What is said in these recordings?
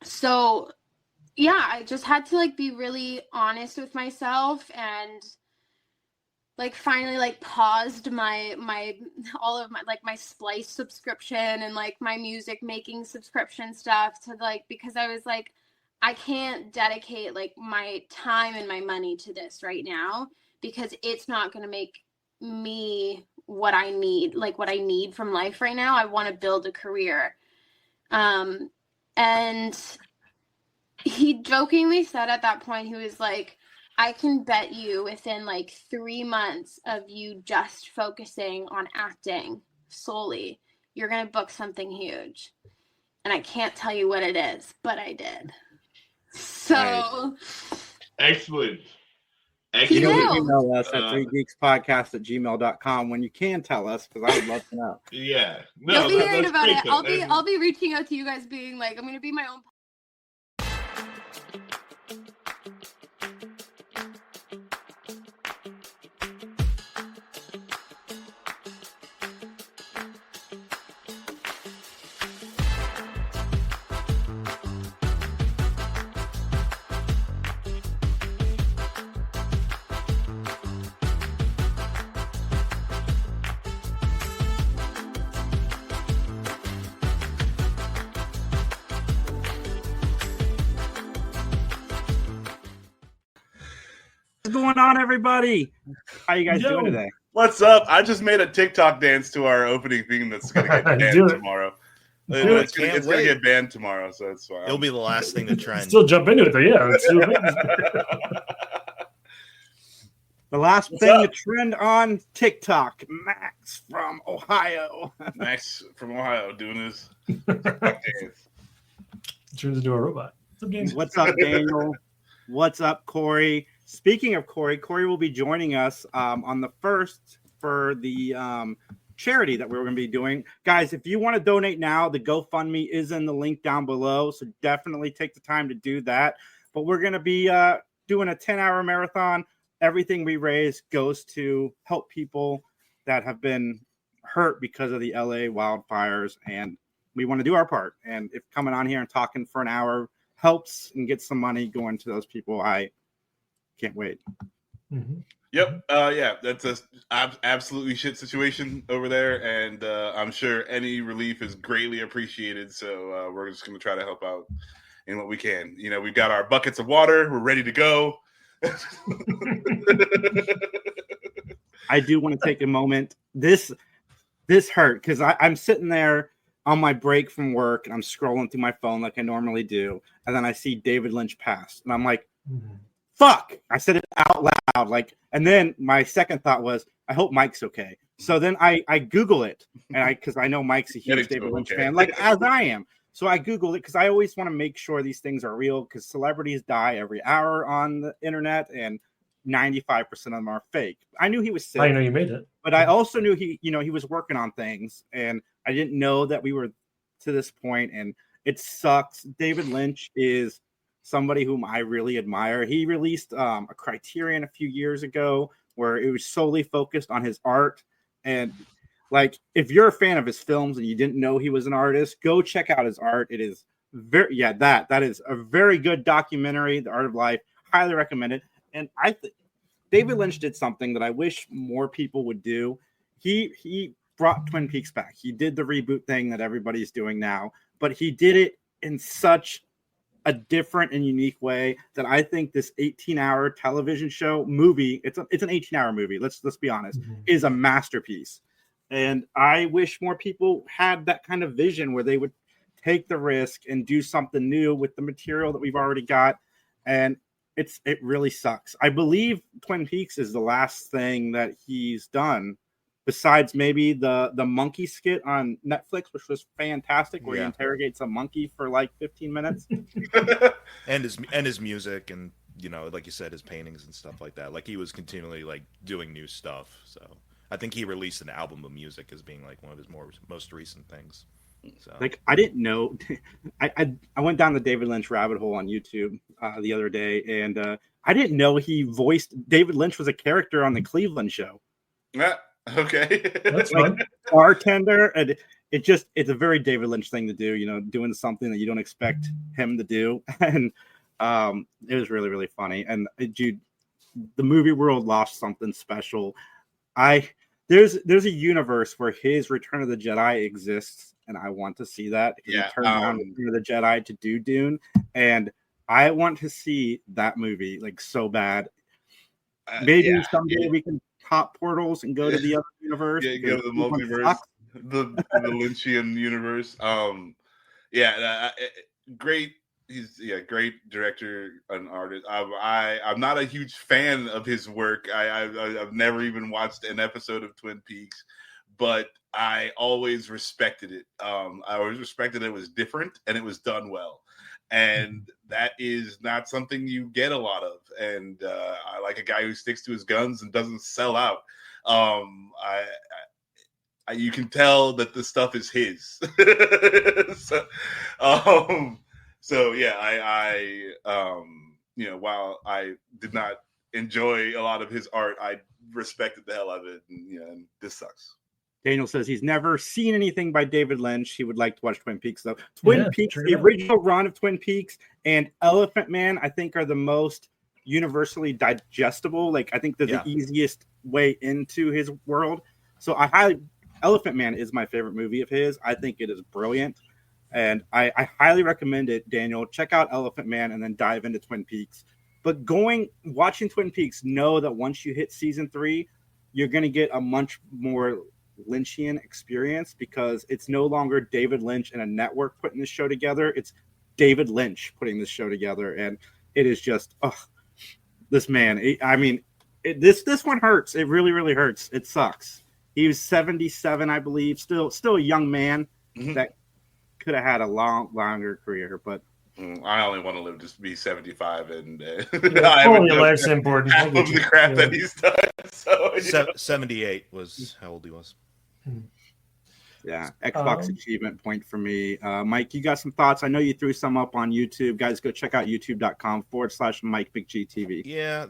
So yeah, I just had to like be really honest with myself and like finally like paused my all of my like my Splice subscription and like my music making subscription stuff to like, because I was like, I can't dedicate like my time and my money to this right now because it's not going to make me what I need, like what I need from life right now. I want to build a career. And he jokingly said at that point, he was like, I can bet you within like 3 months of you just focusing on acting solely, you're going to book something huge. And I can't tell you what it is, but I did. So. Excellent. He You knew. can email us at 3geekspodcast@gmail.com when you can tell us, because I would love to know. Yeah. No, you'll be hearing about it. I'll be reaching out to you guys being like, I'm going to be my own. What's going on, everybody? How you guys doing today? What's up? I just made a TikTok dance to our opening theme that's going to get banned tomorrow. It's going to get banned tomorrow, so it's fine. It'll be the last thing to trend. Still jump into it, though. Yeah. The last thing to trend on TikTok. Max from Ohio. Max from Ohio doing his TikTok dance. Turns into a robot. What's up, Daniel? What's up, Corey? Speaking of Corey will be joining us on the 1st for the charity that we're going to be doing. Guys, if you want to donate now, the GoFundMe is in the link down below, so definitely take the time to do that. But we're going to be doing a 10-hour marathon. Everything we raise goes to help people that have been hurt because of the LA wildfires, and we want to do our part. And if coming on here and talking for an hour helps and get some money going to those people, I can't wait. Mm-hmm. Yep. Yeah, that's a absolutely shit situation over there, and I'm sure any relief is greatly appreciated. So we're just going to try to help out in what we can. You know, we've got our buckets of water. We're ready to go. I do want to take a moment. This hurt because I'm sitting there on my break from work and I'm scrolling through my phone like I normally do, and then I see David Lynch pass, and I'm like, fuck. I said it out loud, like, and then my second thought was, I hope Mike's okay. So then I Google it, and because I know Mike's a huge David Lynch fan, like as I am. So I Googled it because I always want to make sure these things are real, because celebrities die every hour on the internet and 95% of them are fake. I knew he was sick. I know you made it. But I also knew he was working on things, and I didn't know that we were to this point, and it sucks. David Lynch is somebody whom I really admire. He released a Criterion a few years ago where it was solely focused on his art, and like, if you're a fan of his films and you didn't know he was an artist, go check out his art. It is that is a very good documentary, The Art of Life. Highly recommend it. And I think David Lynch did something that I wish more people would do. He brought Twin Peaks back. He did the reboot thing that everybody's doing now, but he did it in such a different and unique way that I think this 18-hour television show movie, it's an 18-hour movie, let's be honest, is a masterpiece. And I wish more people had that kind of vision where they would take the risk and do something new with the material that we've already got. And it really sucks. I believe Twin Peaks is the last thing that he's done, besides maybe the monkey skit on Netflix, which was fantastic, where he interrogates a monkey for like 15 minutes. and his music, and like you said, his paintings and stuff like that. Like, he was continually like doing new stuff. So I think he released an album of music as being like one of his most recent things. So, like, I didn't know. I went down the David Lynch rabbit hole on YouTube the other day, and I didn't know he voiced David Lynch was a character on the Cleveland show. Yeah. Okay. That's like fun. Bartender, and it's a very David Lynch thing to do, you know, doing something that you don't expect him to do. And it was really, really funny. And dude, the movie world lost something special. There's a universe where his Return of the Jedi exists, and I want to see that because he turned down Return of the Jedi to do Dune, and I want to see that movie like so bad. Maybe someday we can pop portals and go to the other universe. Yeah, go to the multiverse, the Lynchian universe. Great. He's great director and artist. I'm not a huge fan of his work. I've never even watched an episode of Twin Peaks, but I always respected it. I always respected it was different and it was done well, and that is not something you get a lot of. And I like a guy who sticks to his guns and doesn't sell out. You can tell that the stuff is his. While I did not enjoy a lot of his art, I respected the hell out of it. And this sucks. Daniel says he's never seen anything by David Lynch. He would like to watch Twin Peaks, though. Twin Peaks, the original run of Twin Peaks and Elephant Man, I think, are the most universally digestible. Like, I think they're the easiest way into his world. So Elephant Man is my favorite movie of his. I think it is brilliant. And I highly recommend it, Daniel. Check out Elephant Man and then dive into Twin Peaks. But watching Twin Peaks, know that once you hit season 3, you're going to get a much more Lynchian experience because it's no longer David Lynch and a network putting this show together. It's David Lynch putting this show together. And it is just, this man. This one hurts. It really, really hurts. It sucks. He was 77, I believe. Still a young man that could have had a longer career, but I only want to live to be 75, and life's important. Half of the crap that he's done. So 78 was how old he was. Yeah, Xbox achievement point for me. Mike, you got some thoughts? I know you threw some up on YouTube. Guys, go check out youtube.com/MikeBigGTV. Yeah,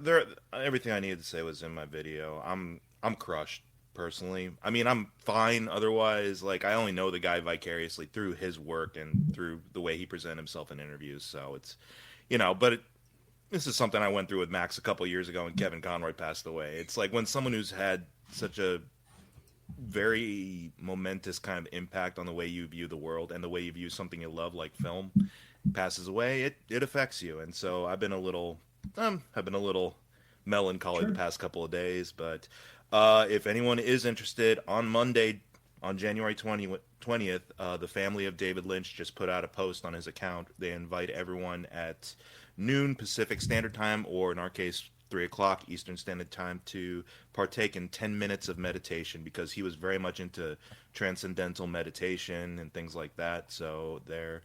everything I needed to say was in my video. I'm crushed. Personally, I mean, I'm fine otherwise. Like, I only know the guy vicariously through his work and through the way he presented himself in interviews. So it's, this is something I went through with Max a couple of years ago when Kevin Conroy passed away. It's like when someone who's had such a very momentous kind of impact on the way you view the world and the way you view something you love, like film, passes away, it affects you. And so I've been a little melancholy the past couple of days, but if anyone is interested, on Monday, on January 20th, the family of David Lynch just put out a post on his account. They invite everyone at noon Pacific Standard Time, or in our case, 3 o'clock Eastern Standard Time, to partake in 10 minutes of meditation, because he was very much into transcendental meditation and things like that. So they're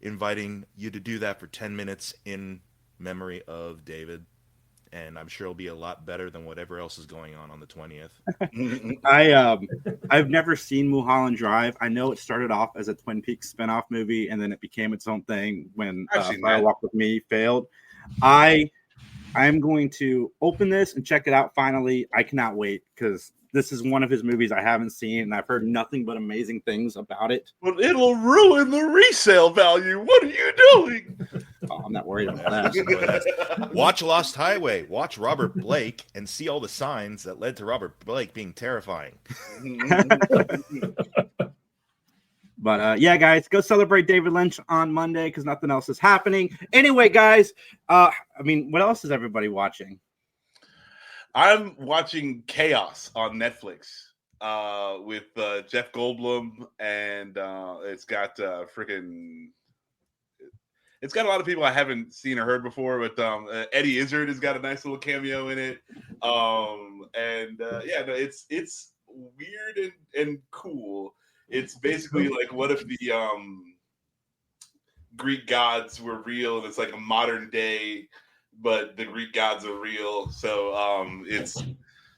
inviting you to do that for 10 minutes in memory of David. And I'm sure it'll be a lot better than whatever else is going on the 20th. I've never seen Mulholland Drive. I know it started off as a Twin Peaks spinoff movie, and then it became its own thing when Fire Walk with Me failed. I'm going to open this and check it out finally. I cannot wait, because this is one of his movies I haven't seen, and I've heard nothing but amazing things about it. Well, it'll ruin the resale value. What are you doing? Oh, I'm not worried about that. Watch Lost Highway. Watch Robert Blake and see all the signs that led to Robert Blake being terrifying. But yeah, guys, go celebrate David Lynch on Monday, because nothing else is happening. Anyway, guys, what else is everybody watching? I'm watching Chaos on Netflix with Jeff Goldblum, and it's got it's got a lot of people I haven't seen or heard before, but Eddie Izzard has got a nice little cameo in it. It's weird and cool. It's basically like, what if the Greek gods were real, and it's like a modern day, but the Greek gods are real. So it's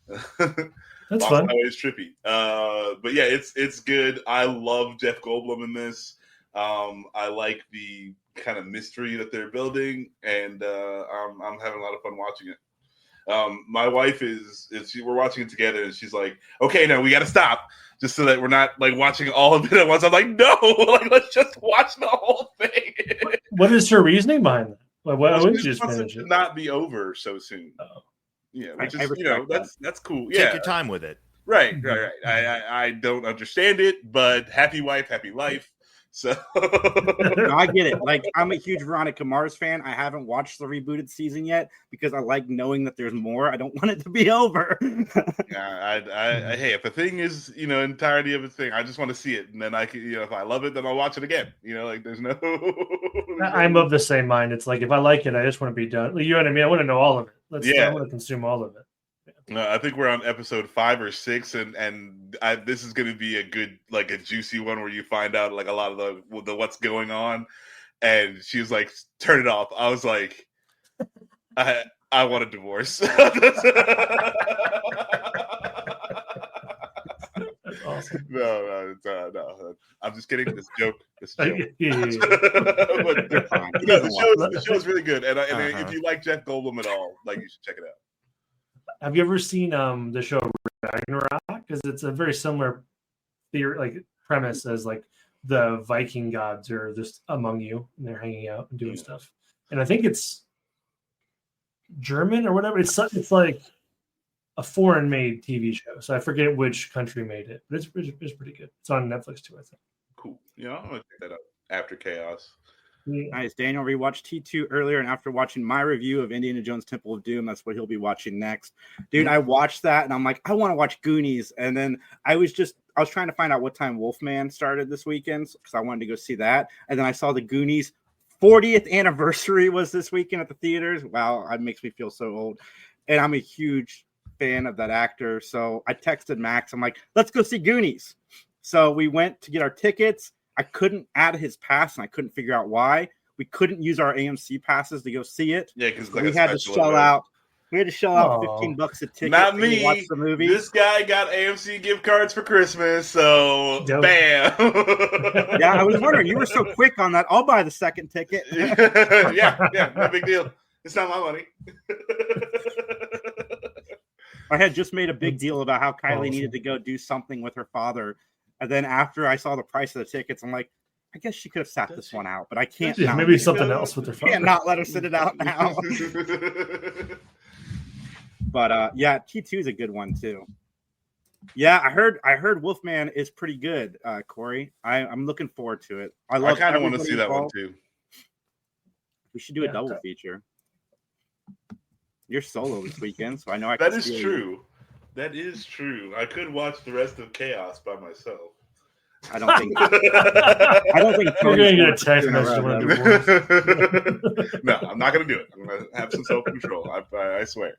that's fun. It's trippy. But yeah, it's good. I love Jeff Goldblum in this. I like the kind of mystery that they're building, and I'm having a lot of fun watching it. My wife we're watching it together, and she's like, "Okay, no, we got to stop, just so that we're not like watching all of it at once." I'm like, "No, like let's just watch the whole thing." What is her reasoning behind that? Why wouldn't you just wants finish it to it? not be over so soon. Oh. Yeah, I which is respect that. that's cool. Take Yeah, your time with it. right. I don't understand it, but happy wife, happy life. So No, I get it. Like, I'm a huge Veronica Mars fan. I haven't watched the rebooted season yet because I like knowing that there's more. I don't want it to be over. yeah, hey, if a thing is entirety of a thing, I just want to see it, and then I can if I love it, then I'll watch it again. Like there's no. I'm of the same mind. It's like if I like it, I just want to be done. You know what I mean? I want to know all of it. I want to consume all of it. I think we're on episode 5 or 6, and this is going to be a good, like a juicy one where you find out like a lot of the what's going on. And she was like, "Turn it off." I was like, "I want a divorce." That's awesome. No, I'm just kidding. This joke. This joke. Yeah. But, the show is really good, and if you like Jeff Goldblum at all, like you should check it out. Have you ever seen the show Ragnarok? Because it's a very similar theory, like premise as like the Viking gods are just among you and they're hanging out and doing stuff. And I think it's German or whatever. It's like a foreign-made TV show. So I forget which country made it, but it's pretty good. It's on Netflix too, I think. Cool. Yeah, I'm gonna check that out after Chaos. Yeah. Nice. Daniel rewatched T2 earlier, and after watching my review of Indiana Jones Temple of Doom, that's what he'll be watching next. Dude, I watched that, and I'm like, I want to watch Goonies. And then I was trying to find out what time Wolfman started this weekend because I wanted to go see that. And then I saw the Goonies 40th anniversary was this weekend at the theaters. Wow, it makes me feel so old. And I'm a huge fan of that actor. So I texted Max. I'm like, let's go see Goonies. So we went to get our tickets. I couldn't add his pass, and I couldn't figure out why. We couldn't use our AMC passes to go see it. Yeah, because we had to shell out. We had to shell out $15 a ticket. Not to me. Watch the movie. This guy got AMC gift cards for Christmas, so Dope. Bam. Yeah, I was wondering. You were so quick on that. I'll buy the second ticket. yeah, no big deal. It's not my money. I had just made a big deal about how Kylie needed to go do something with her father. And then after I saw the price of the tickets, I'm like, I guess she could have sat this one out, but I can't. Yeah, maybe something else with her father. Can't not let her sit it out now. But yeah, T2 is a good one too. Yeah, I heard Wolfman is pretty good, Corey. I'm looking forward to it. I kind of want to see that one too. We should do a double feature. You're solo this weekend, so I know I can. That is true. That is true. I could watch the rest of Chaos by myself. I don't think we're going to get a text message. No, I'm not going to do it. I'm going to have some self-control. I swear.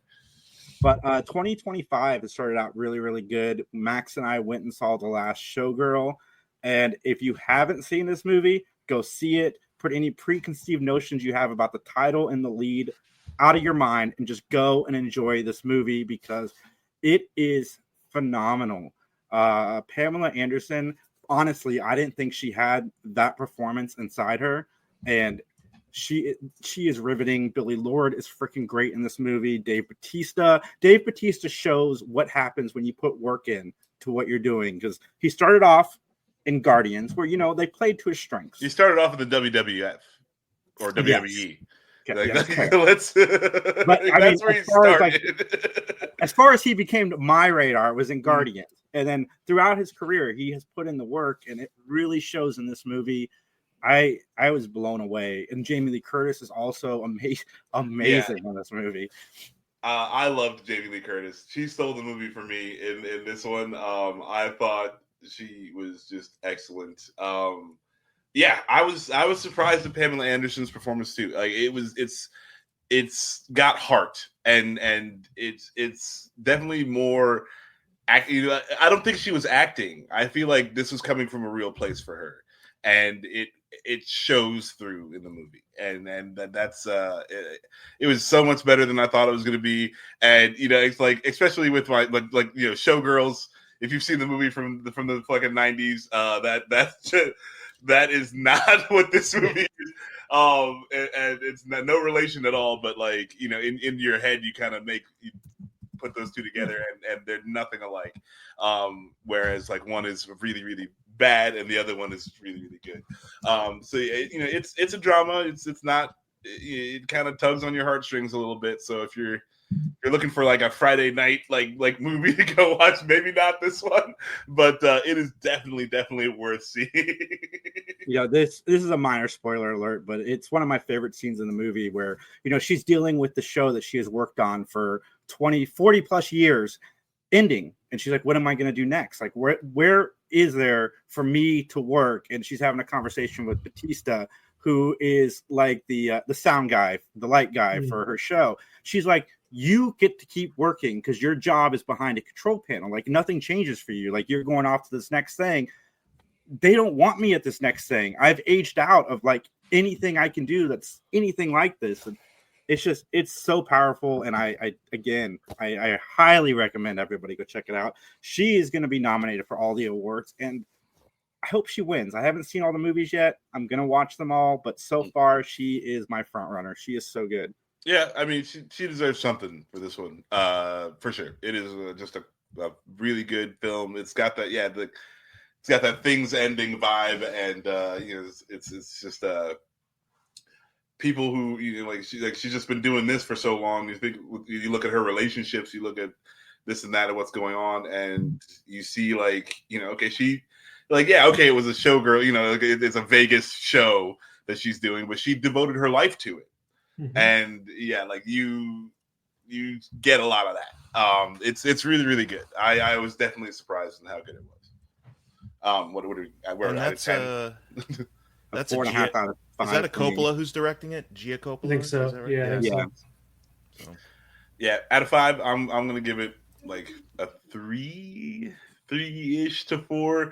But 2025 has started out really, really good. Max and I went and saw The Last Showgirl. And if you haven't seen this movie, go see it. Put any preconceived notions you have about the title and the lead out of your mind and just go and enjoy this movie because it is phenomenal. Pamela Anderson, honestly, I didn't think she had that performance inside her. And she is riveting. Billy Lord is freaking great in this movie. Dave Bautista shows what happens when you put work in to what you're doing because he started off in Guardians where, they played to his strengths. He started off in the WWF or WWE. Yes. Let's. But that's where he started. As far as he became to my radar, was in Guardians, and then throughout his career, he has put in the work, and it really shows in this movie. I was blown away, and Jamie Lee Curtis is also amazing in this movie. I loved Jamie Lee Curtis. She stole the movie for me in this one. I thought she was just excellent. Yeah, I was surprised at Pamela Anderson's performance too. Like it's got heart and it's definitely more acting. I don't think she was acting. I feel like this was coming from a real place for her, and it shows through in the movie. And that's it was so much better than I thought it was going to be. And it's like especially with my like Showgirls. If you've seen the movie from the fucking 90s, that is not what this movie is. And it's no relation at all, but like, you know, in your head, you kind of you put those two together, and they're nothing alike. Whereas like one is really, really bad, and the other one is really, really good. So you know, it's a drama. It's not. It kind of tugs on your heartstrings a little bit. So if you're looking for like a Friday night like movie to go watch, maybe not this one, but it is definitely worth seeing. Yeah, this is a minor spoiler alert, but it's one of my favorite scenes in the movie where, you know, she's dealing with the show that she has worked on for 40 plus years ending, and she's like, what am I going to do next? Like, where is there for me to work? And she's having a conversation with Batista, who is like the sound guy, the light guy for her show. She's like, you get to keep working because your job is behind a control panel. Like, nothing changes for you. Like, you're going off to this next thing. They don't want me at this next thing. I've aged out of like anything I can do that's anything like this. And it's so powerful. And I highly recommend everybody go check it out. She is going to be nominated for all the awards, and I hope she wins. I haven't seen all the movies yet. I'm going to watch them all, but so far she is my front runner. She is so good. Yeah, I mean, she deserves something for this one, for sure. It is just a really good film. It's got that, it's got that things ending vibe, and you know, it's just people who, you know, she's just been doing this for so long. You look at her relationships, you look at this and that and what's going on, and you see like, you know, okay, it was a showgirl, you know, it's a Vegas show that she's doing, but she devoted her life to it. Mm-hmm. And yeah, like you get a lot of that. It's really, really good. I was definitely surprised in how good it was. What are we? We're that's that's 4.5 out of 5. Is that a Coppola who's directing it? Gia Coppola? I think so. Right? Yeah. So. Yeah, out of 5, I'm gonna give it like a 3-ish to 4.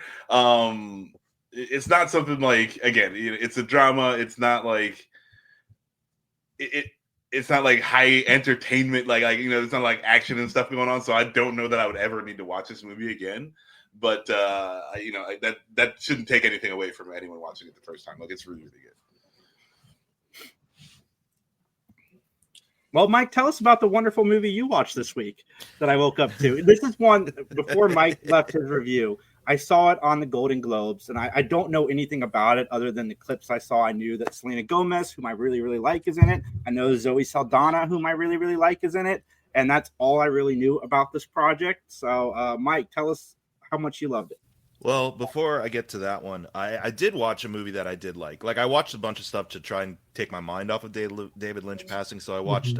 It's not something like, again, it's a drama. It's not like it's not like high entertainment, like you know, it's not like action and stuff going on. So I don't know that I would ever need to watch this movie again. But you know, that shouldn't take anything away from anyone watching it the first time. Like, it's really, really good. Well, Mike, tell us about the wonderful movie you watched this week that I woke up to. This is one before Mike left his review. I saw it on the Golden Globes, and I don't know anything about it other than the clips I saw. I knew that Selena Gomez, whom I really, really like, is in it. I know Zoe Saldana, whom I really, really like, is in it. And that's all I really knew about this project. So, Mike, tell us how much you loved it. Well, before I get to that one, I did watch a movie that I did like. Like, I watched a bunch of stuff to try and take my mind off of David Lynch passing. So I watched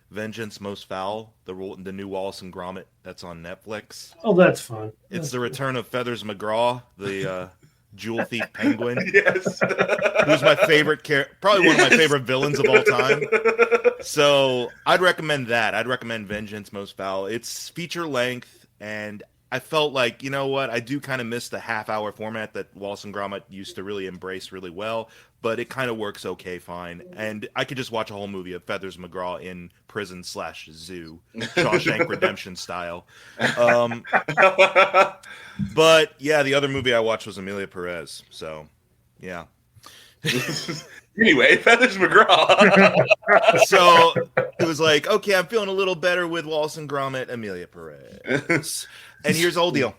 Vengeance Most Foul, the new Wallace and Gromit that's on Netflix. Oh, that's fun. It's the return of Feathers McGraw, the jewel thief penguin. Yes. Who's my favorite probably one of my favorite villains of all time. So I'd recommend that. I'd recommend Vengeance Most Foul. It's feature length, and I felt like, you know what, I do kind of miss the half-hour format that Wallace and Gromit used to really embrace really well, but it kind of works okay fine. And I could just watch a whole movie of Feathers McGraw in prison/zoo, Shawshank Redemption style. But, yeah, the other movie I watched was Amelia Perez, so, yeah. Anyway, Feathers McGraw. So it was like, okay, I'm feeling a little better with Wallace and Gromit, Amelia Perez. And here's the whole deal.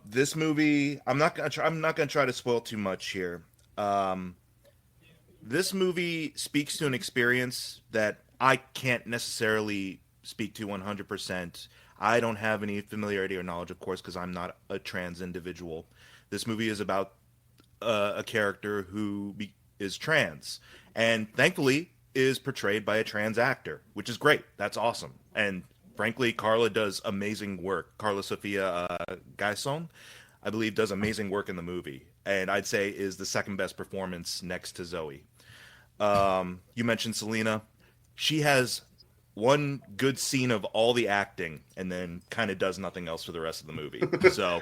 This movie, I'm not gonna try to spoil too much here. This movie speaks to an experience that I can't necessarily speak to 100%. I don't have any familiarity or knowledge, of course, because I'm not a trans individual. This movie is about a character who is trans, and thankfully is portrayed by a trans actor, which is great. That's awesome. And frankly, Carla does amazing work. Carla Sofia Gaison, I believe, does amazing work in the movie, and I'd say is the second best performance next to Zoe. You mentioned Selena. She has one good scene of all the acting and then kind of does nothing else for the rest of the movie. So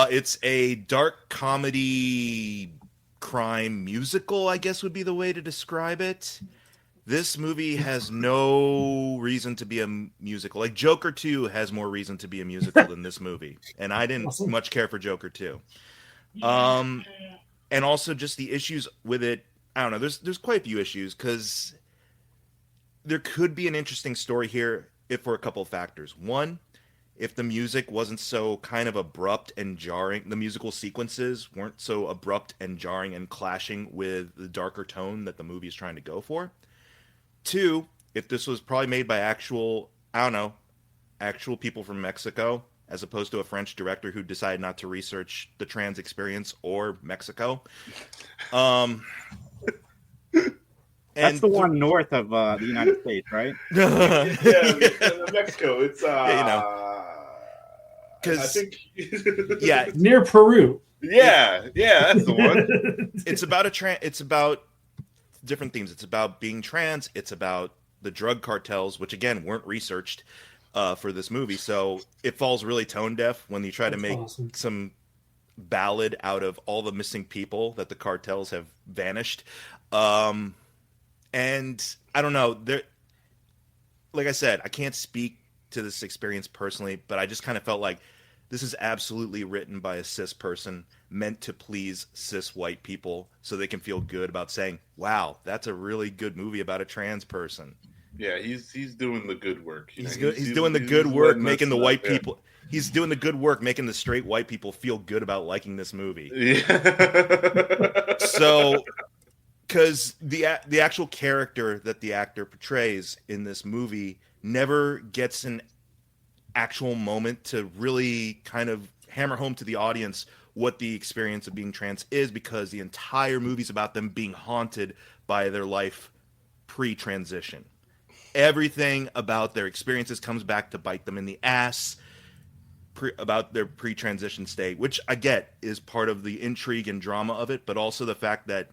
it's a dark comedy crime musical, I guess would be the way to describe it. This movie has no reason to be a musical. Like, Joker 2 has more reason to be a musical than this movie. And I didn't much care for Joker 2. And also just the issues with it. I don't know. There's quite a few issues because there could be an interesting story here if for a couple of factors. One, if the music wasn't so kind of abrupt and jarring, the musical sequences weren't so abrupt and jarring and clashing with the darker tone that the movie is trying to go for. Two, if this was probably made by actual people from Mexico, as opposed to a French director who decided not to research the trans experience or Mexico. That's the one north of the United States, right? Mexico. It's because I think near Peru. Yeah, that's the one. It's about it's about different themes. It's about being trans. It's about the drug cartels, which again weren't researched for this movie. So it falls really tone deaf when you try to make some ballad out of all the missing people that the cartels have vanished. And I don't know. Like I said, I can't speak to this experience personally, but I just kind of felt like this is absolutely written by a cis person meant to please cis white people so they can feel good about saying, wow, that's a really good movie about a trans person. Yeah, he's doing the good work. He's doing the good work making the white people. He's doing the good work making the straight white people feel good about liking this movie. Yeah. So, because the actual character that the actor portrays in this movie never gets an actual moment to really kind of hammer home to the audience what the experience of being trans is, because the entire movie's about them being haunted by their life pre-transition. Everything about their experiences comes back to bite them in the ass about their pre-transition state, which I get is part of the intrigue and drama of it, but also the fact that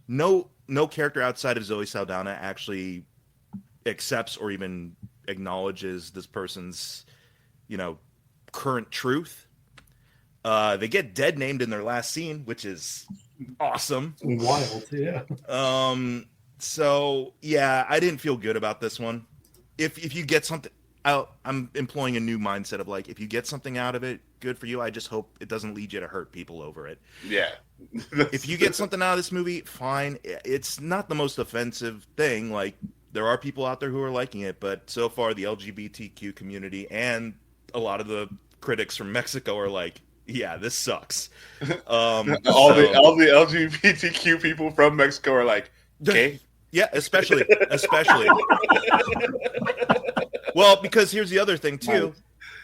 no character outside of Zoe Saldana actually accepts or even acknowledges this person's, current truth. They get dead named in their last scene, which is awesome. Wild, yeah. So yeah, I didn't feel good about this one. If you get something out, I'm employing a new mindset of like, if you get something out of it, good for you. I just hope it doesn't lead you to hurt people over it. Yeah. If you get something out of this movie, fine. It's not the most offensive thing. Like, there are people out there who are liking it, but so far the LGBTQ community and a lot of the critics from Mexico are like, yeah, this sucks. All the LGBTQ people from Mexico are like, okay. Yeah, especially. Well, because here's the other thing too.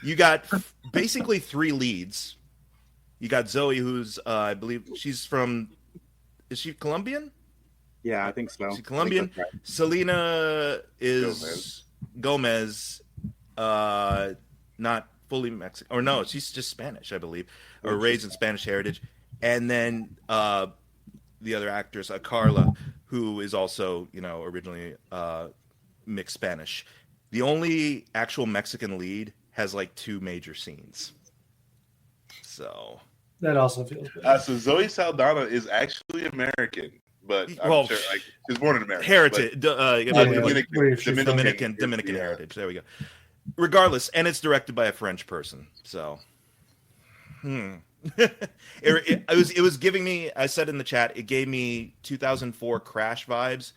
You got basically three leads. You got Zoe, who's I believe she's from. Is she Colombian? Yeah, I think so. She's Colombian. Right. Selena is Gomez, not fully Mexican. Or no, she's just Spanish, I believe, or raised in Spanish heritage. And then the other actress, Carla, who is also, originally mixed Spanish. The only actual Mexican lead has like two major scenes. So that also feels good. So Zoe Saldana is actually American, but I'm sure she's born in America. Heritage, Dominican yeah. heritage. There we go. Regardless, and it's directed by a French person. So, it was giving me. I said in the chat, it gave me 2004 Crash vibes.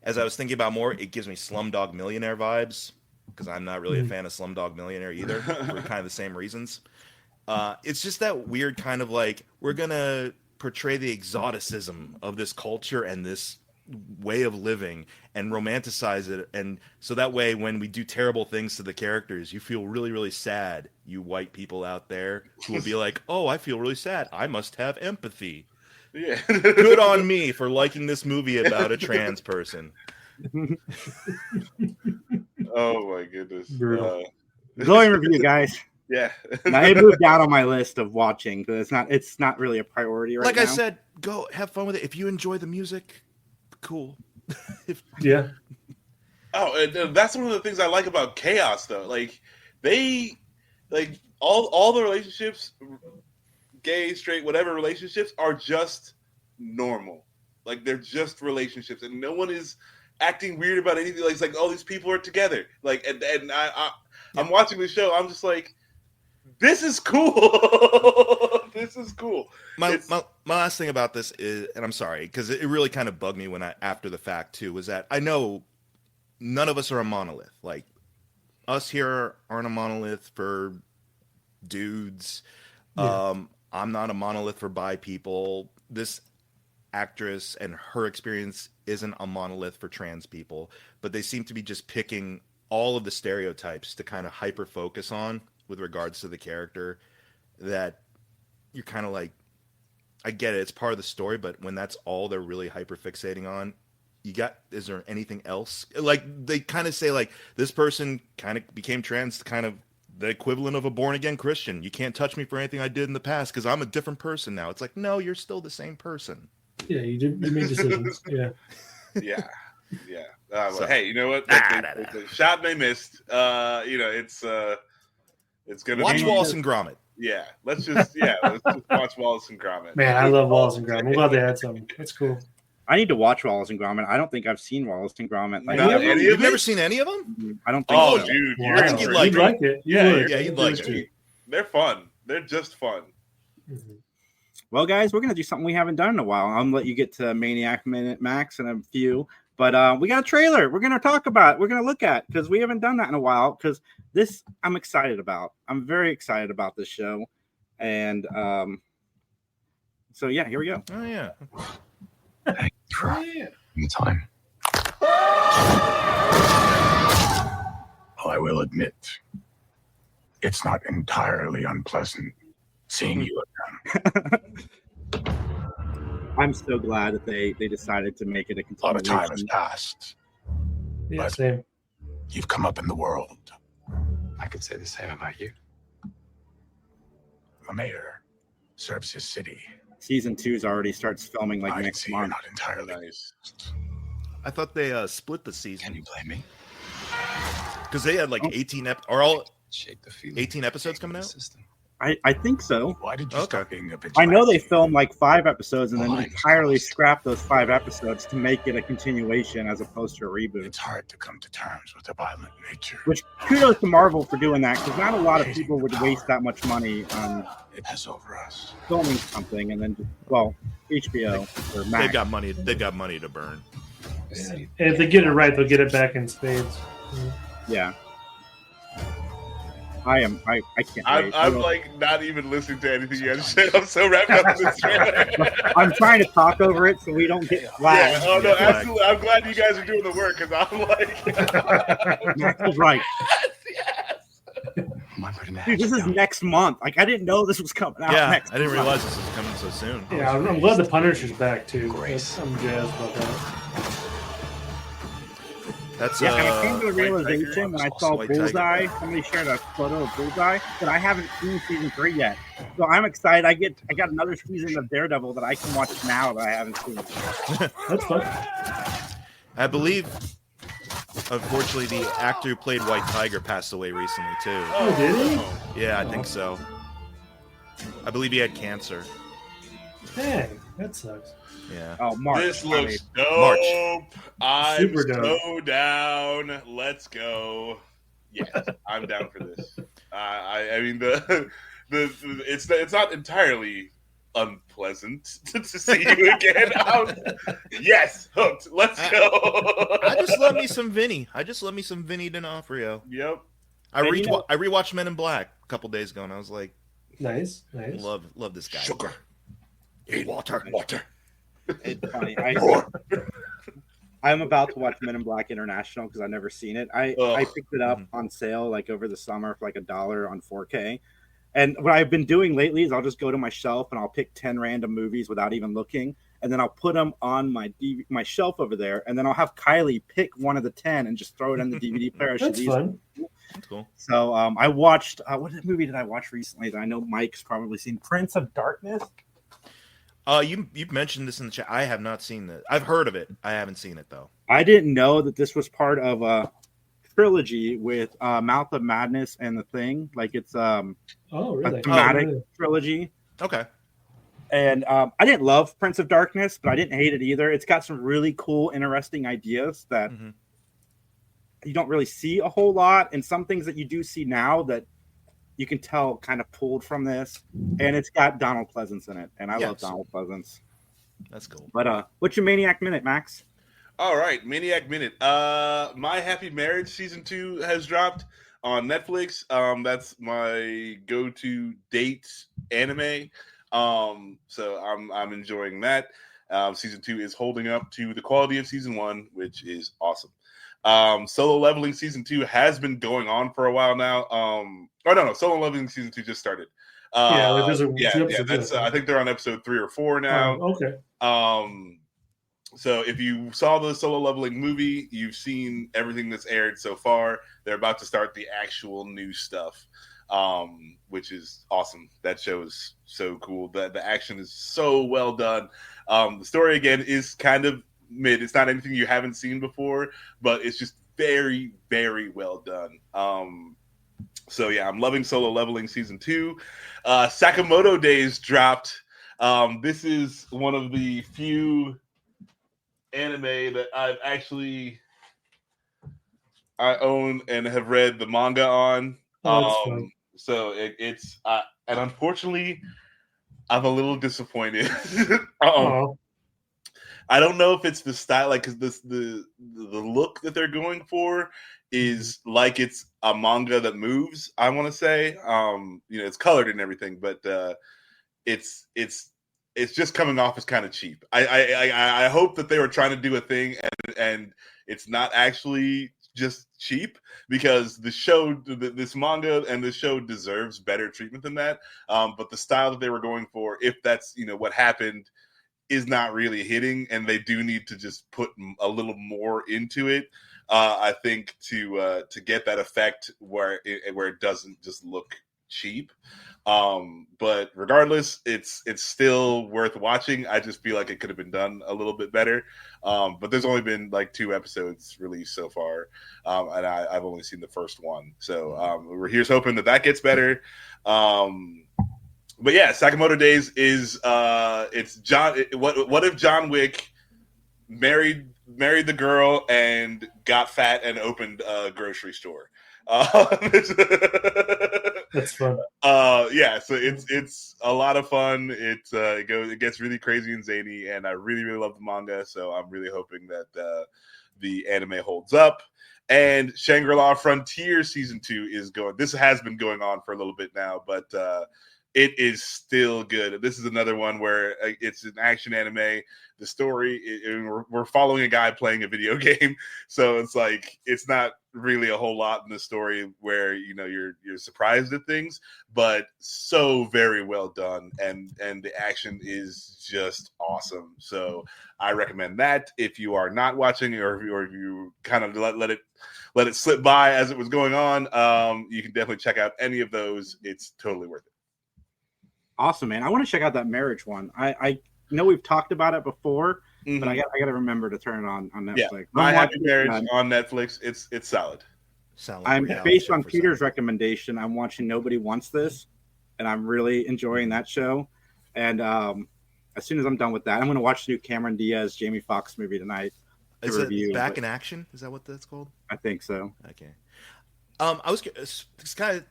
As I was thinking about more, it gives me Slumdog Millionaire vibes, because I'm not really a fan of Slumdog Millionaire either, for kind of the same reasons. It's just that weird kind of like, we're going to portray the exoticism of this culture and this way of living and romanticize it. And so that way, when we do terrible things to the characters, you feel really, really sad, you white people out there who will be like, oh, I feel really sad. I must have empathy. Yeah. Good on me for liking this movie about a trans person. Oh my goodness. Glowing review, guys. Yeah. Now, it moved out on my list of watching, but it's not really a priority right now. Like I said, go have fun with it. If you enjoy the music, cool. Yeah. Oh, and that's one of the things I like about Chaos, though. Like, they, like, all the relationships, gay, straight, whatever relationships, are just normal. Like, they're just relationships, and no one is acting weird about anything. Like, it's like, all these people are together. Like, and I'm watching the show, I'm just like, this is cool. This is cool. My last thing about this is, and I'm sorry, because it really kind of bugged me when after the fact too, was that I know none of us are a monolith. Like, us here aren't a monolith for dudes. Yeah. I'm not a monolith for bi people. This actress and her experience isn't a monolith for trans people, but they seem to be just picking all of the stereotypes to kind of hyper focus on with regards to the character, that you're kind of like, I get it, it's part of the story, but when that's all they're really hyper fixating on, is there anything else? Like, they kind of say, like, this person kind of became trans, kind of the equivalent of a born again Christian. You can't touch me for anything I did in the past because I'm a different person now. It's like, no, you're still the same person. Yeah, you made decisions. Yeah. Yeah. So, hey, you know what? It's a shot they missed. It's gonna watch be, Wallace and Gromit. Yeah, let's just watch Wallace and Gromit. Man, I love Wallace and Gromit. I'm glad they had something. That's cool. I need to watch Wallace and Gromit. I don't think I've seen Wallace and Gromit. Like, You've never seen any of them? I don't think Oh, so. dude, Wow. I think you'd like it. You'd like it. They're fun. They're just fun. Mm-hmm. Well, guys, we're going to do something we haven't done in a while. I'm going to let you get to Maniac Minute Max in a few. But we got a trailer we're going to talk about. We're going to look at, because we haven't done that in a while. Because this I'm excited about. I'm very excited about this show. And so, yeah, here we go. Oh, yeah. Time. Well, I will admit, it's not entirely unpleasant seeing you again. I'm so glad that they decided to make it a A lot of time has continuation. passed. Yeah, But- same. You've come up in the world. I could say the same about you. The mayor serves his city. Season 2's already starts filming like I can next see you're month. not entirely. Nice. I thought they split the Can season you blame me? because they had like Oh. 18 episodes coming out. System. I think so. Why did you Okay. stop being a vigilante? I know they filmed like 5 episodes and then Oh, I entirely understand. scrapped those 5 episodes to make it a continuation as opposed to a reboot. It's hard to come to terms with a violent nature. Which kudos to Marvel for doing that, because not a lot of people would waste that much money on It has over us. filming something and then just, well, HBO or They've Max. got money. They've got money to burn. And if they get it right, they'll get it back in spades. Yeah. I can't wait. I'm like not even listening to anything you guys say. I'm so wrapped up in this trailer. I'm trying to talk over it so we don't get Yeah. flagged. Oh no, Yeah. absolutely. I'm glad you guys are doing the work because I'm like, Max is right. Am I putting that? Dude, this is next month. Like, I didn't know this was coming out Yeah, next I didn't month. realize this was coming so soon. Yeah, I'm glad the Punisher's back too. Grace. I'm jazzed about that. That's Yeah, and I came to the White realization Tiger. when I saw White Bullseye, Tiger. somebody shared a photo of Bullseye, that I haven't seen season 3 yet. So I'm excited. I got another season of Daredevil that I can watch now that I haven't seen. That's fun. I believe, unfortunately, the actor who played White Tiger passed away recently too. Oh, did he? Yeah, I think so. I believe he had cancer. Dang, that sucks. Yeah. Oh, March. this looks dope. March. I'm Super dope. so down. Let's go. Yes, I'm down for this. I mean it's not entirely unpleasant to see you again. Yes, hooked. Let's go. I just love me some Vinny. D'Onofrio. Yep. I And you know- rewatched Men in Black a couple days ago, and I was like, Nice. love this guy. Sugar. Water. It's funny. I'm about to watch Men in Black International because I've never seen it. I picked it up on sale like over the summer for like $1 on 4K. And what I've been doing lately is I'll just go to my shelf and I'll pick 10 random movies without even looking, and then I'll put them on my shelf over there, and then I'll have Kylie pick one of the 10 and just throw it in the DVD player. That's fun. That's cool. So I watched what movie did I watch recently that I know Mike's probably seen? Prince of Darkness. You've mentioned this in the chat. I have not seen this. I've heard of it. I haven't seen it though. I didn't know that this was part of a trilogy with Mouth of Madness and The Thing. Like it's Oh, really? a thematic really? trilogy. Okay. And I didn't love Prince of Darkness, but I didn't hate it either. It's got some really cool, interesting ideas that you don't really see a whole lot, and some things that you do see now that you can tell kind of pulled from this, and it's got Donald Pleasance in it, and I love Donald Pleasance. That's cool. But what's your Maniac Minute, Max? All right, Maniac Minute. My Happy Marriage season 2 has dropped on Netflix. That's my go-to date anime. So I'm enjoying that. Season 2 is holding up to the quality of season 1, which is awesome. Solo Leveling season 2 has been going on for a while now. Solo Leveling season 2 just started. There's a that's I think they're on episode 3 or 4 now. Okay. So if you saw the Solo Leveling movie, you've seen everything that's aired so far. They're about to start the actual new stuff, which is awesome. That show is so cool. The action is so well done. The story, again, is kind of mid. It's not anything you haven't seen before, but it's just very, very well done. So yeah, I'm loving Solo Leveling season 2. Sakamoto Days dropped. This is one of the few anime that I own and have read the manga on. So it's and unfortunately, I'm a little disappointed. I don't know if it's the style, like, because the look that they're going for is like it's a manga that moves. I want to say, it's colored and everything, but it's just coming off as kind of cheap. I hope that they were trying to do a thing and it's not actually just cheap, because the show, this manga and the show deserves better treatment than that. But the style that they were going for, if that's what happened, is not really hitting, and they do need to just put a little more into it. I think to get that effect where it doesn't just look cheap. But regardless, it's still worth watching. I just feel like it could have been done a little bit better. But there's only been like 2 episodes released so far, and I've only seen the first one. So here's hoping that gets better. But yeah, Sakamoto Days is it's John. What if John Wick married the girl and got fat and opened a grocery store? That's fun. Yeah, so it's a lot of fun. It gets really crazy and zany, and I really, really love the manga. So I'm really hoping that the anime holds up. And Shangri-La Frontier season 2 is going. This has been going on for a little bit now, but it is still good. This is another one where it's an action anime. The story, we're following a guy playing a video game, so it's like it's not really a whole lot in the story where you're surprised at things, but so very well done, and the action is just awesome. So I recommend that if you are not watching, or if you kind of let it slip by as it was going on. You can definitely check out any of those. It's totally worth it. Awesome, man. I want to check out that marriage one. I know we've talked about it before, but I got to remember to turn it on Netflix. Yeah, My Happy Marriage on Netflix. It's solid. I'm based on Peter's recommendation. I'm watching Nobody Wants This, and I'm really enjoying that show. And as soon as I'm done with that, I'm going to watch the new Cameron Diaz, Jamie Foxx movie tonight. Is it Back in Action? Is that what that's called? I think so. Okay. I was kind of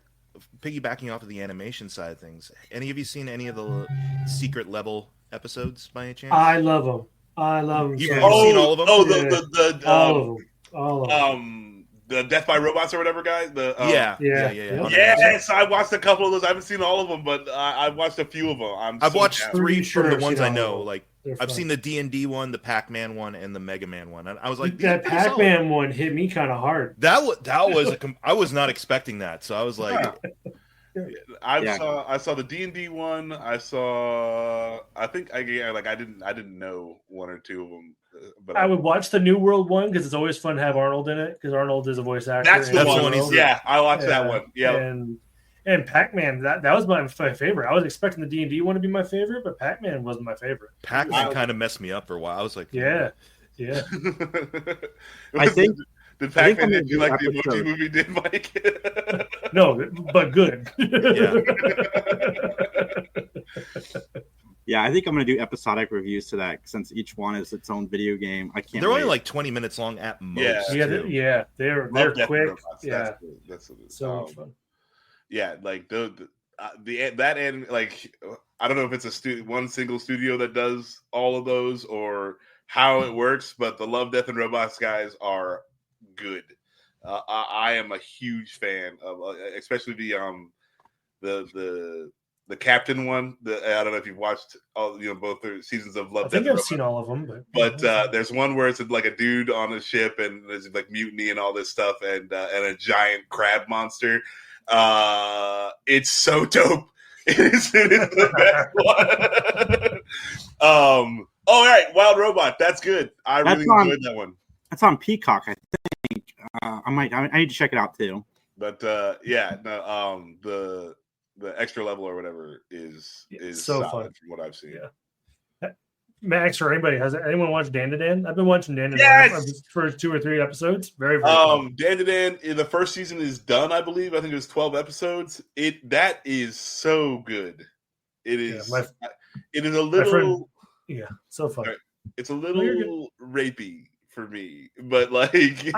piggybacking off of the animation side of things. Any of you seen any of the Secret Level episodes by any chance? I love them. You've seen all of them? All of them. The Death by Robots or whatever, guys. Yeah. Yes, I watched a couple of those. I haven't seen all of them, but I've watched a few of them. I've watched 3 from the ones I know. Like They're I've fun. seen the D&D one, the Pac-Man one, and the Mega Man one. And I was like, that Pac-Man one hit me kind of hard. That was I was not expecting that. So I was like, I saw the D&D one. I think I didn't know 1 or 2 of them. But I would watch the New World one because it's always fun to have Arnold in it, because Arnold is a voice actor. That's the one. Yeah, I watched that one. Yeah, and Pac-Man, that was my favorite. I was expecting the D&D one to be my favorite, but Pac-Man wasn't my favorite. Pac-Man kind of messed me up for a while. I was like, yeah. I think. Did Pac-Man did you like the Emoji Movie? Did Mike? No, but good. Yeah, I think I'm going to do episodic reviews to that, since each one is its own video game. I can't. They're only like 20 minutes long at most. They're quick. That's so much fun. yeah, like that and like I don't know if it's one single studio that does all of those or how it works, but the Love, Death, and Robots guys are good. I am a huge fan of, especially the Captain one. I don't know if you've watched all both the seasons of Love. I think Death, I've and seen all of them, but there's one where it's like a dude on a ship and there's like mutiny and all this stuff and a giant crab monster. It's so dope. It is the best one. All right, Wild Robot. That's good. I really enjoyed that one. That's on Peacock, I think. I need to check it out too. But the extra level or whatever is so solid fun from what I've seen. Yeah. Max or anybody, has anyone watched Dan to Dan? I've been watching Dan to Dan for 2 or 3 episodes. Very fun. Dan to Dan, the first season is done, I believe. I think it was 12 episodes. That is so good. It is. It is a little. So fun. It's a little rapey for me, but like, they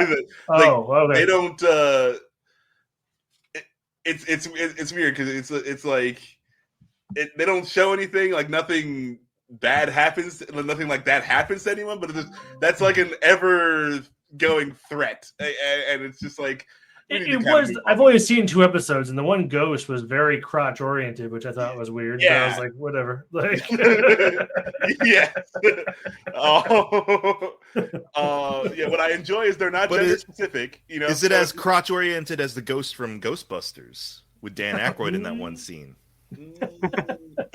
don't. It's weird because it's like they don't show anything, like nothing bad happens, nothing like that happens to anyone, but that's like an ever going threat, and it's just like it was. I've only seen 2 episodes, and the one ghost was very crotch oriented, which I thought was weird. Yeah, I was like, whatever. Like, yeah. What I enjoy is they're not gender specific. Is it as crotch oriented as the ghost from Ghostbusters with Dan Aykroyd in that one scene?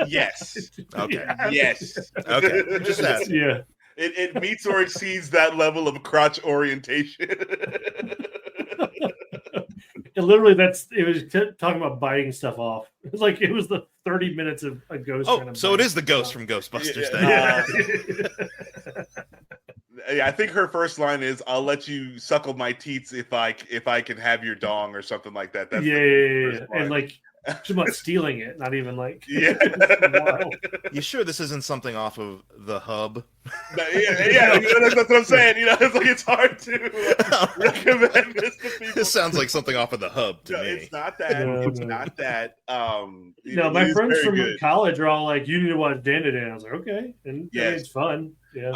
Yes. Okay. Yes. Okay. Just that. Yeah. It meets or exceeds that level of crotch orientation. Literally, it was talking about biting stuff off. It was like it was the 30 minutes of a ghost. So it is the ghost from Ghostbusters then. Yeah, I think her first line is, "I'll let you suckle my teats if I can have your dong," or something like that. That's and like she's about stealing it, not even like. Yeah. You sure this isn't something off of The Hub? Yeah, that's what I'm saying. It's like it's hard to recommend this to people. This sounds like something off of The Hub to me. It's not that. It's not that. My friends from college are all like, "You need to watch Dan to Dan." I was like, "Okay," and it's fun. Yeah.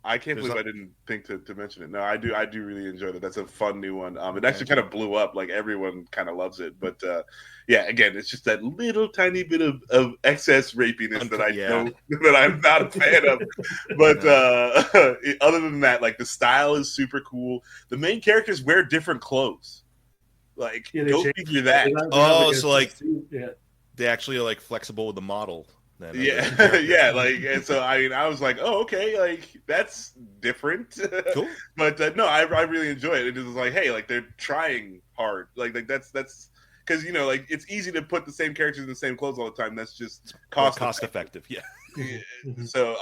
I can't believe I didn't think to mention it. No, I do really enjoy it. That's a fun new one. It actually kind of blew up. Like everyone kind of loves it. But again, it's just that little tiny bit of excess rapiness that that I'm not a fan of. But other than that, like the style is super cool. The main characters wear different clothes. Like go figure that. So like they actually are like flexible with the model. Like, and so I was like, oh, okay, like that's different. Cool. But no, I really enjoy it. It was like, hey, like they're trying hard. Like that's because like it's easy to put the same characters in the same clothes all the time. That's just cost effective. Yeah. So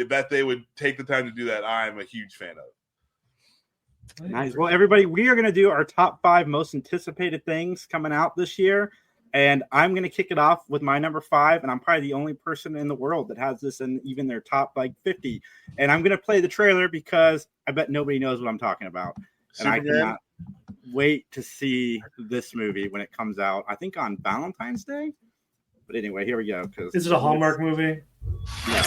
that they would take the time to do that, I'm a huge fan of. Nice. Well, everybody, we are going to do our top 5 most anticipated things coming out this year. And I'm going to kick it off with my number 5. And I'm probably the only person in the world that has this in even their top 50. And I'm going to play the trailer because I bet nobody knows what I'm talking about. And I cannot wait to see this movie when it comes out. I think on Valentine's Day. But anyway, here we go. Is it a Hallmark movie? No.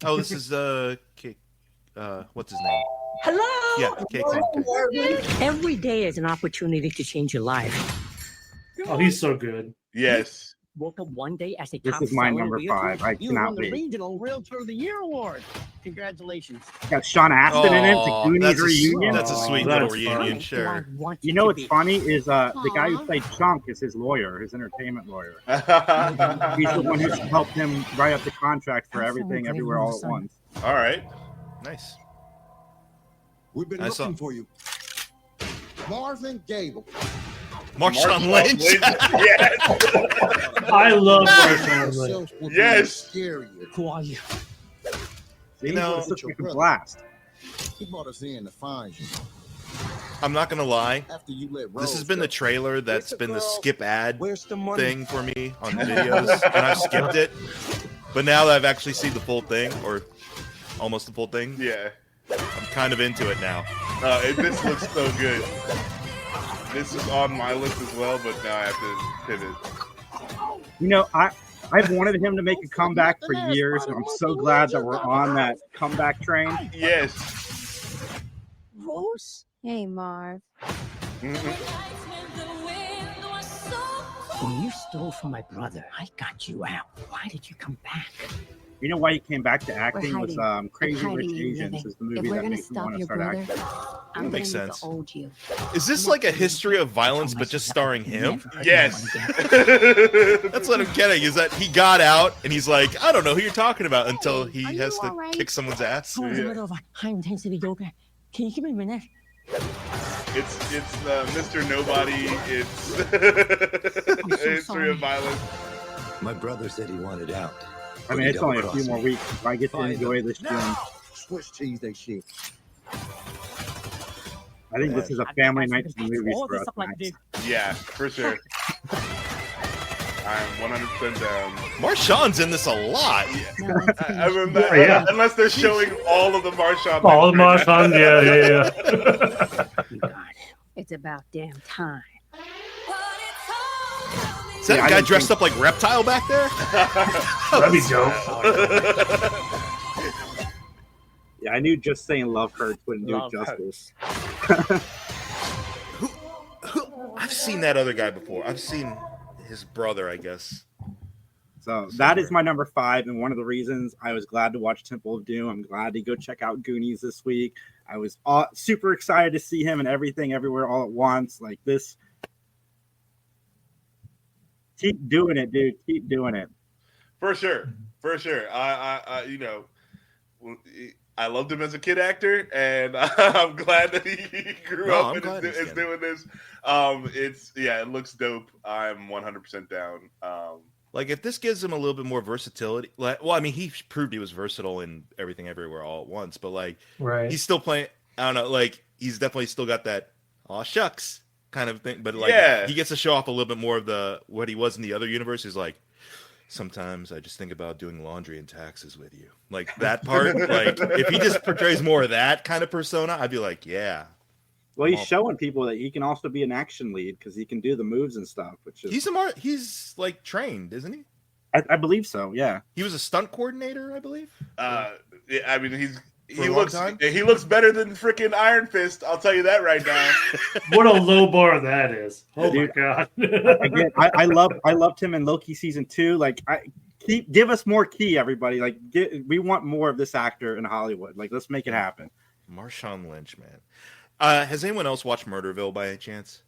Oh, this is what's his name? Hello. Yeah, Kate. Every day is an opportunity to change your life. Oh, he's so good. Yes. Woke up one day as a This top is my seller number realtor. 5. I You cannot won the wait. Regional Realtor of the Year award. Congratulations. Got Sean Astin in it. The Goonies reunion. That's a sweet little reunion, sure. You know what's funny is the guy who played Chunk is his lawyer, his entertainment lawyer. He's the one who's helped him write up the contract for everything, everywhere, all at once. All right. Nice. We've been looking for you. Marvin Gaye. Marshawn Lynch. Yes. I love Marshawn Lynch. Yes. Who are you? You know, it's such a blast. He brought us in to find you. I'm not gonna lie. After you let This has been the trailer that's been the skip ad Where's the money? thing for me on videos, and I've skipped it. But now that I've actually seen the full thing, or almost the full thing, Yeah. I'm kind of into it now. This looks so good. this is on my list as well, but now I have to pivot. You know, I've wanted him to make a comeback for years, and I'm so glad that we're on that comeback train. Yes. Rose? Hey, Marv. When you stole from my brother, I got you out. Why did you come back? You know why he came back to acting We're was hiding. Crazy I'm Rich hiding and Asians living. is the If movie we're that gonna makes me stop want to your start brother, acting. I'm That makes gonna make sense. the old you. Is this like a history of violence, but just starring him? Yes. That's what I'm getting, is that he got out, and he's like, I don't know who you're talking about, until he Are has you to alright? kick someone's ass. I'm in the middle of a high-intensity yoga. Can you give me a minute? It's Mr. Nobody. It's I'm a so history sorry. of violence. My brother said he wanted out. I mean, it's only a few more weeks. If I get to enjoy this June, Swiss cheese, they shit. I think this is a family night for movies All for this us. up like Tonight. this. Yeah, for sure. I'm 100% down. Marshawn's in this a lot. No, let's I remember, Yeah, yeah. unless they're showing all of the Marshawn. All the things right Marshawn, now. yeah. You got it. It's about damn time. Is that Yeah, a I guy didn't dressed think- up like Reptile back there? That'd be dope. Yeah, I knew just saying love hurts wouldn't do Love it justice. I've seen that other guy before. I've seen his brother, I guess. So that is my number 5, and one of the reasons I was glad to watch Temple of Doom. I'm glad to go check out Goonies this week. I was super excited to see him and Everything Everywhere All at Once. Like this, keep doing it, dude. Keep doing it. For sure, for sure. I you know, I loved him as a kid actor, and I'm glad that he grew No, up I'm and glad he's is getting doing this. It looks dope. I'm 100% down. Like, if this gives him a little bit more versatility, like, well, I mean, he proved he was versatile in Everything Everywhere All at Once, but like, Right. he's still playing. I don't know, like, he's definitely still got that aw shucks kind of thing. But like, Yeah. he gets to show off a little bit more of what he was in the other universe. He's like, sometimes I just think about doing laundry and taxes with you. Like that part. Like, if he just portrays more of that kind of persona, I'd be like, yeah. Well, he's showing people that he can also be an action lead because he can do the moves and stuff. Which is He's like trained, isn't he? I believe so. Yeah. He was a stunt coordinator, I believe. Yeah, I mean, For a long time? he looks better than freaking Iron Fist. I'll tell you that right now. What a low bar that is. Oh Dude, my god. Again, I loved him in Loki season 2. Like, give us more Key, everybody. Like, we want more of this actor in Hollywood. Like, let's make it happen. Marshawn Lynch, man. Has anyone else watched Murderville by any chance?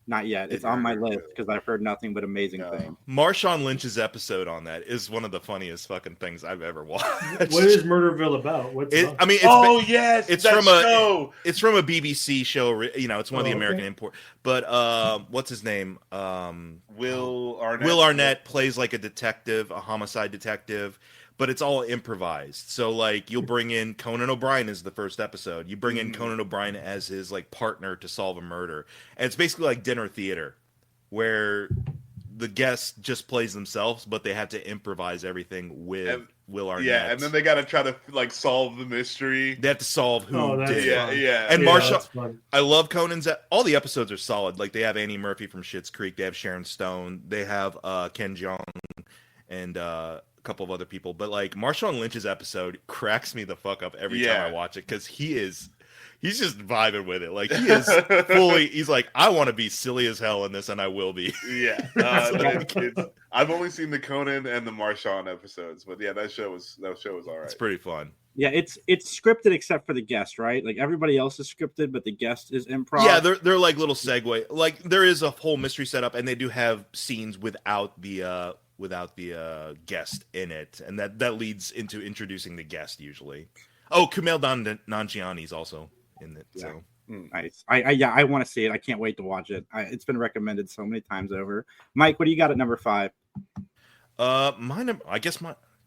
Not yet. It's on my list because I've heard nothing but amazing things. Marshawn Lynch's episode on that is one of the funniest fucking things I've ever watched. What is Murderville about? What's I mean, yes, it's that from show. it's from a BBC show. You know, it's one of the American okay. import. But what's his name? Will Arnett. Will Arnett plays like a detective, a homicide detective, but it's all improvised. So like, you'll bring in Conan O'Brien as the first episode. You bring in Conan O'Brien as his like partner to solve a murder, and it's basically like dinner theater, where the guests just plays themselves, but they have to improvise everything with Will Arnett. Yeah, and then they got to try to like solve the mystery. They have to solve who that's did. fun. Yeah. And Yeah, Marshawn, that's fun. I love Conan's. All the episodes are solid. Like, they have Annie Murphy from Schitt's Creek. They have Sharon Stone. They have Ken Jeong and a couple of other people. But like, Marshawn Lynch's episode cracks me the fuck up every time I watch it, because he's just vibing with it. Like, he is fully. He's like, I want to be silly as hell in this, and I will be. Yeah. I've only seen the Conan and the Marshawn episodes, but yeah, that show was all right. It's pretty fun. Yeah, it's scripted except for the guest, right? Like, everybody else is scripted, but the guest is improv. Yeah, they're like little segue. Like, there is a whole mystery setup, and they do have scenes without the guest in it, and that leads into introducing the guest usually. Oh, Kumail Nanjiani's also in it. Yeah. So Nice. I want to see it. I can't wait to watch it. It's been recommended so many times over. Mike, what do you got at number 5?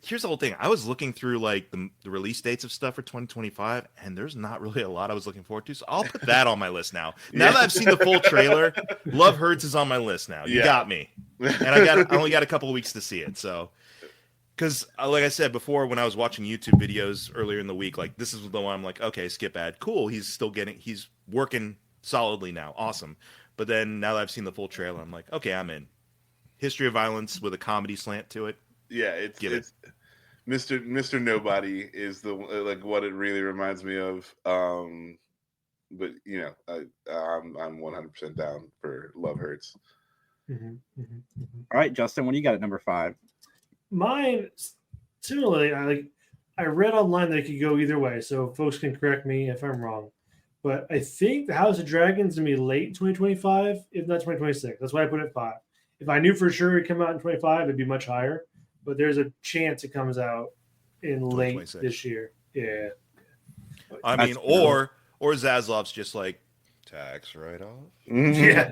Here's the whole thing. I was looking through like the release dates of stuff for 2025, and there's not really a lot I was looking forward to. So I'll put that on my list now. Now that I've seen the full trailer, Love Hurts is on my list now. You got me, and I only got a couple of weeks to see it. So, because like I said before, when I was watching YouTube videos earlier in the week, like, this is the one I'm like, okay, skip ad, cool. He's working solidly now, awesome. But then now that I've seen the full trailer, I'm like, okay, I'm in. History of violence with a comedy slant to it. Yeah, it's Mr. Nobody is the like what it really reminds me of. But you know, I'm 100% down for Love Hurts. All right, Justin, what do you got at number 5? Mine, similarly, I read online that it could go either way, so folks can correct me if I'm wrong. But I think the House of Dragons is going to be late 2025, if not 2026. That's why I put it 5. If I knew for sure it'd come out in 25, it'd be much higher. But there's a chance it comes out in late this year. Yeah. I mean, or Zaslav's just like tax write-off. Yeah.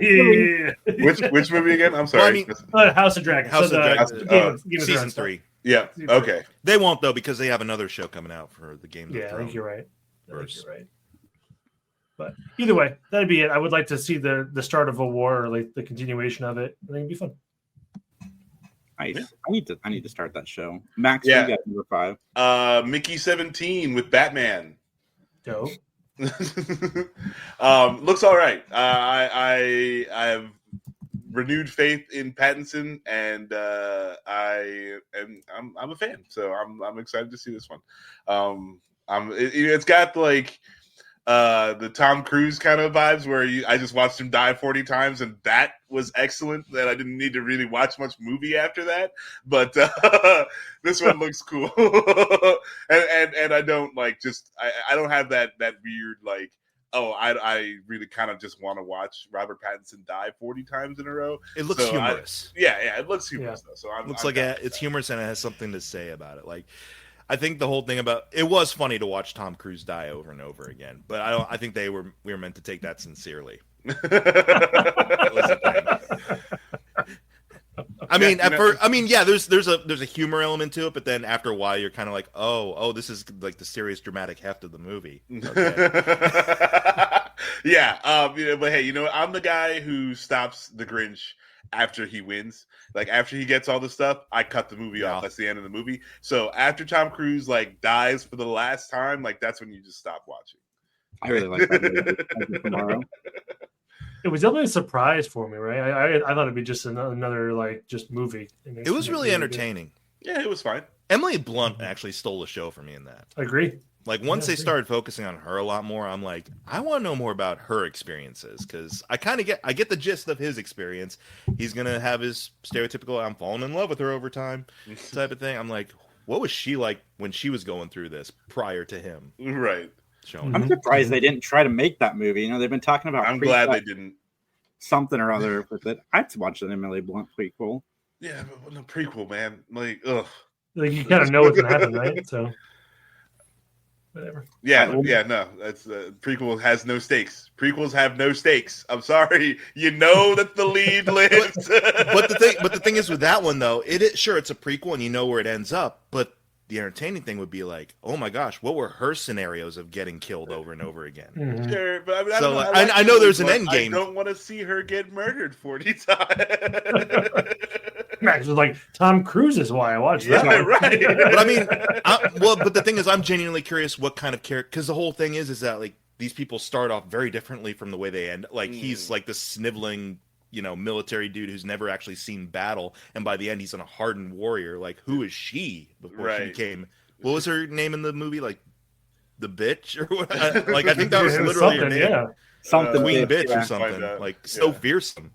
Which movie again? I'm sorry. Well, I mean, House of Dragons. House of Dragons. Game of Season Thrones 3. Yeah. Okay. They won't though because they have another show coming out for the Game of Yeah, Thrones. I think you're right. But either way, that'd be it. I would like to see the start of a war or like the continuation of it. I think it'd be fun. Nice. Yeah. I need to start that show. Max, you got number 5. Mickey 17 with Batman. Dope. Looks all right. I have renewed faith in Pattinson, and I'm a fan, so I'm excited to see this one. It's got like the Tom Cruise kind of vibes where I just watched him die 40 times, and that was excellent. That I didn't need to really watch much movie after that, but this one looks cool. and I don't like I don't have that weird like, oh, I really kind of just want to watch Robert Pattinson die 40 times in a row. It looks humorous. It looks humorous though. So it's humorous and it has something to say about it. Like, I think the whole thing about it was funny to watch Tom Cruise die over and over again, but I think we were meant to take that sincerely. I mean, there's a humor element to it, but then after a while, you're kind of like, oh, this is like the serious dramatic heft of the movie. Okay. But hey, I'm the guy who stops the Grinch after he wins. Like after he gets all the stuff, I cut the movie off. That's the end of the movie. So after Tom Cruise like dies for the last time, like that's when you just stop watching. I really like that movie. Tomorrow. It was definitely a surprise for me, right? I thought it'd be just another like just movie. It was really entertaining. Yeah, it was fine. Emily Blunt actually stole the show for me in that. I agree. Like once they started focusing on her a lot more, I'm like, I want to know more about her experiences because I get the gist of his experience. He's gonna have his stereotypical "I'm falling in love with her over time" type of thing. I'm like, what was she like when she was going through this prior to him? Right. I'm surprised they didn't try to make that movie. They've been talking about. I'm glad they didn't. Something or other with it. I'd watch an Emily Blunt prequel. Yeah, but no prequel, man. Like, ugh. Like you kind of know what's gonna happen, right? So. Whatever. Yeah, no. That's prequel has no stakes. Prequels have no stakes. I'm sorry. You know that the lead lives. but the thing is with that one though, it's a prequel and you know where it ends up, but the entertaining thing would be like, oh my gosh, what were her scenarios of getting killed over and over again? Mm-hmm. Sure, but I know there's an end game. I don't want to see her get murdered 40 times. Max was like, Tom Cruise is why I watched that. Yeah, right. But I mean, but the thing is, I'm genuinely curious what kind of character, because the whole thing is that like these people start off very differently from the way they end. Like he's like this sniveling, military dude who's never actually seen battle, and by the end he's a hardened warrior. Like, who is she before she became? What was her name in the movie? Like the bitch or what? I think that was literally her name. Yeah. Something Queen bitch or something. Like so fearsome.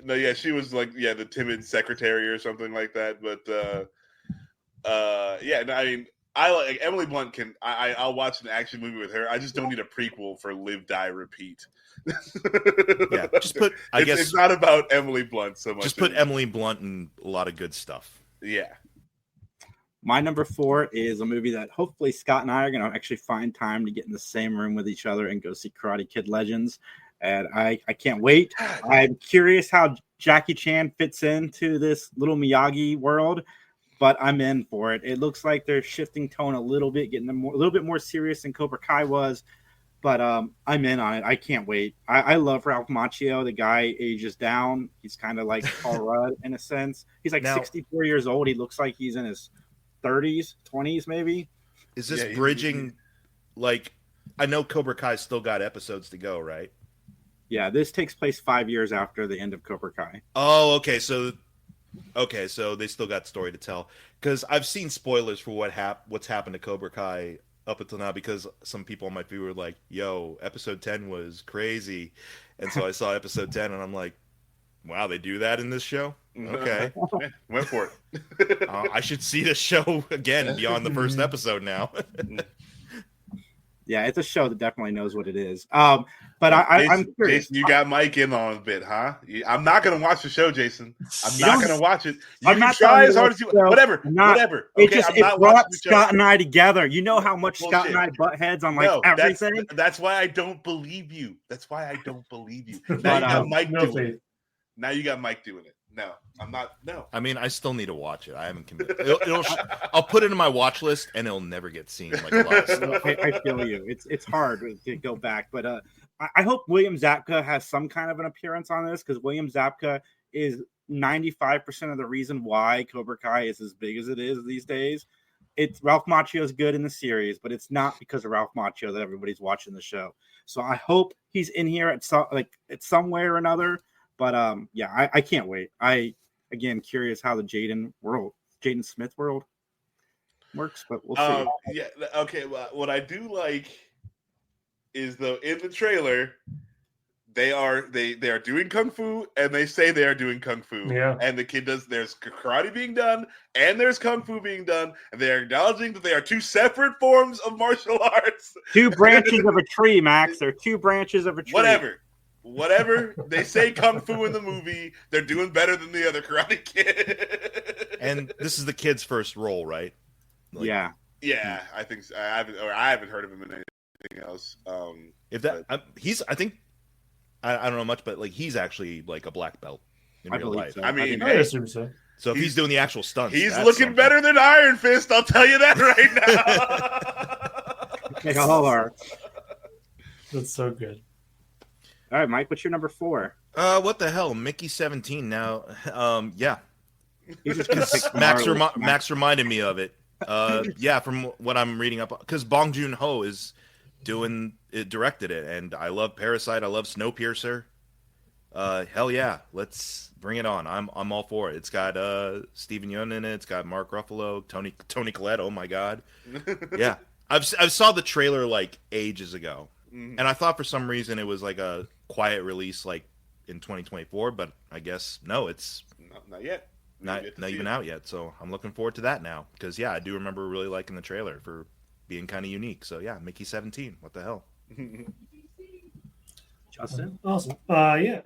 No, yeah, she was like the timid secretary or something like that. But I mean, I like Emily Blunt. I'll watch an action movie with her. I just don't need a prequel for Live, Die, Repeat. Yeah, just put. It's not about Emily Blunt so much. Just put Emily Blunt in a lot of good stuff. Yeah. My number 4 is a movie that hopefully Scott and I are going to actually find time to get in the same room with each other and go see Karate Kid Legends. And I can't wait. I'm curious how Jackie Chan fits into this little Miyagi world, but I'm in for it. It looks like they're shifting tone a little bit, getting them a little bit more serious than Cobra Kai was, but I'm in on it. I can't wait. I love Ralph Macchio. The guy ages down. He's kind of like Paul Rudd in a sense. He's like 64 years old. He looks like he's in his 30s, 20s maybe. Is this bridging, like, I know Cobra Kai still got episodes to go, right? Yeah, this takes place 5 years after the end of Cobra Kai. Oh, okay. So they still got story to tell. Because I've seen spoilers for what's happened to Cobra Kai up until now. Because some people on my feed were like, "Yo, episode 10 was crazy," and so I saw episode 10, and I'm like, "Wow, they do that in this show? Okay, went for it." I should see this show again beyond the first episode now." Yeah, it's a show that definitely knows what it is. But I'm curious. Jason, you got Mike in on a bit, huh? I'm not going to watch the show, Jason. I'm not going to watch it. You can try as hard as you want. Whatever. Whatever. Okay, it brought Scott and I together. You know how much Scott and I butt heads on everything? That's why I don't believe you. Now you got Mike doing it. Now you got Mike doing it. No, I'm not. No. I mean, I still need to watch it. I haven't committed. I'll put it in my watch list, and it'll never get seen. Like a lot of stuff. I feel you. It's hard to go back, but I hope William Zabka has some kind of an appearance on this, because William Zabka is 95% of the reason why Cobra Kai is as big as it is these days. It's Ralph Macchio is good in the series, but it's not because of Ralph Macchio that everybody's watching the show. So I hope he's in here at some way or another. But yeah, I can't wait. Again, curious how the Jaden Smith world works, but we'll see. Yeah, okay. Well, what I do like is, though, in the trailer, they are doing kung fu, and they say they are doing kung fu. Yeah. And the kid there's karate being done, and there's kung fu being done, and they are acknowledging that they are two separate forms of martial arts. Two branches of a tree, Max. They're two branches of a tree. Whatever. They say kung fu in the movie, they're doing better than the other Karate Kid. And this is the kid's first role, right? Yeah. Yeah, I think so. I haven't heard of him in anything else. I don't know much, but like he's actually like a black belt in real life. So. I mean, I assume so. So if he's doing the actual stunts, he's looking better than Iron Fist. I'll tell you that right now. They all are. That's so good. All right, Mike, what's your number 4? What the hell, Mickey 17 now? Yeah, He's just gonna pick Max reminded me of it. Yeah, from what I'm reading up, because Bong Joon-ho directed it, and I love Parasite. I love Snowpiercer. Hell yeah, let's bring it on. I'm all for it. It's got Steven Yeun in it. It's got Mark Ruffalo, Tony Collette. Oh my god, yeah. I saw the trailer like ages ago, and I thought for some reason it was like a quiet release like in 2024, but I guess no, it's not yet. Not even out yet. So I'm looking forward to that now, because yeah, I do remember really liking the trailer for being kind of unique. So yeah, Mickey 17. What the hell? Justin? Awesome. Yeah.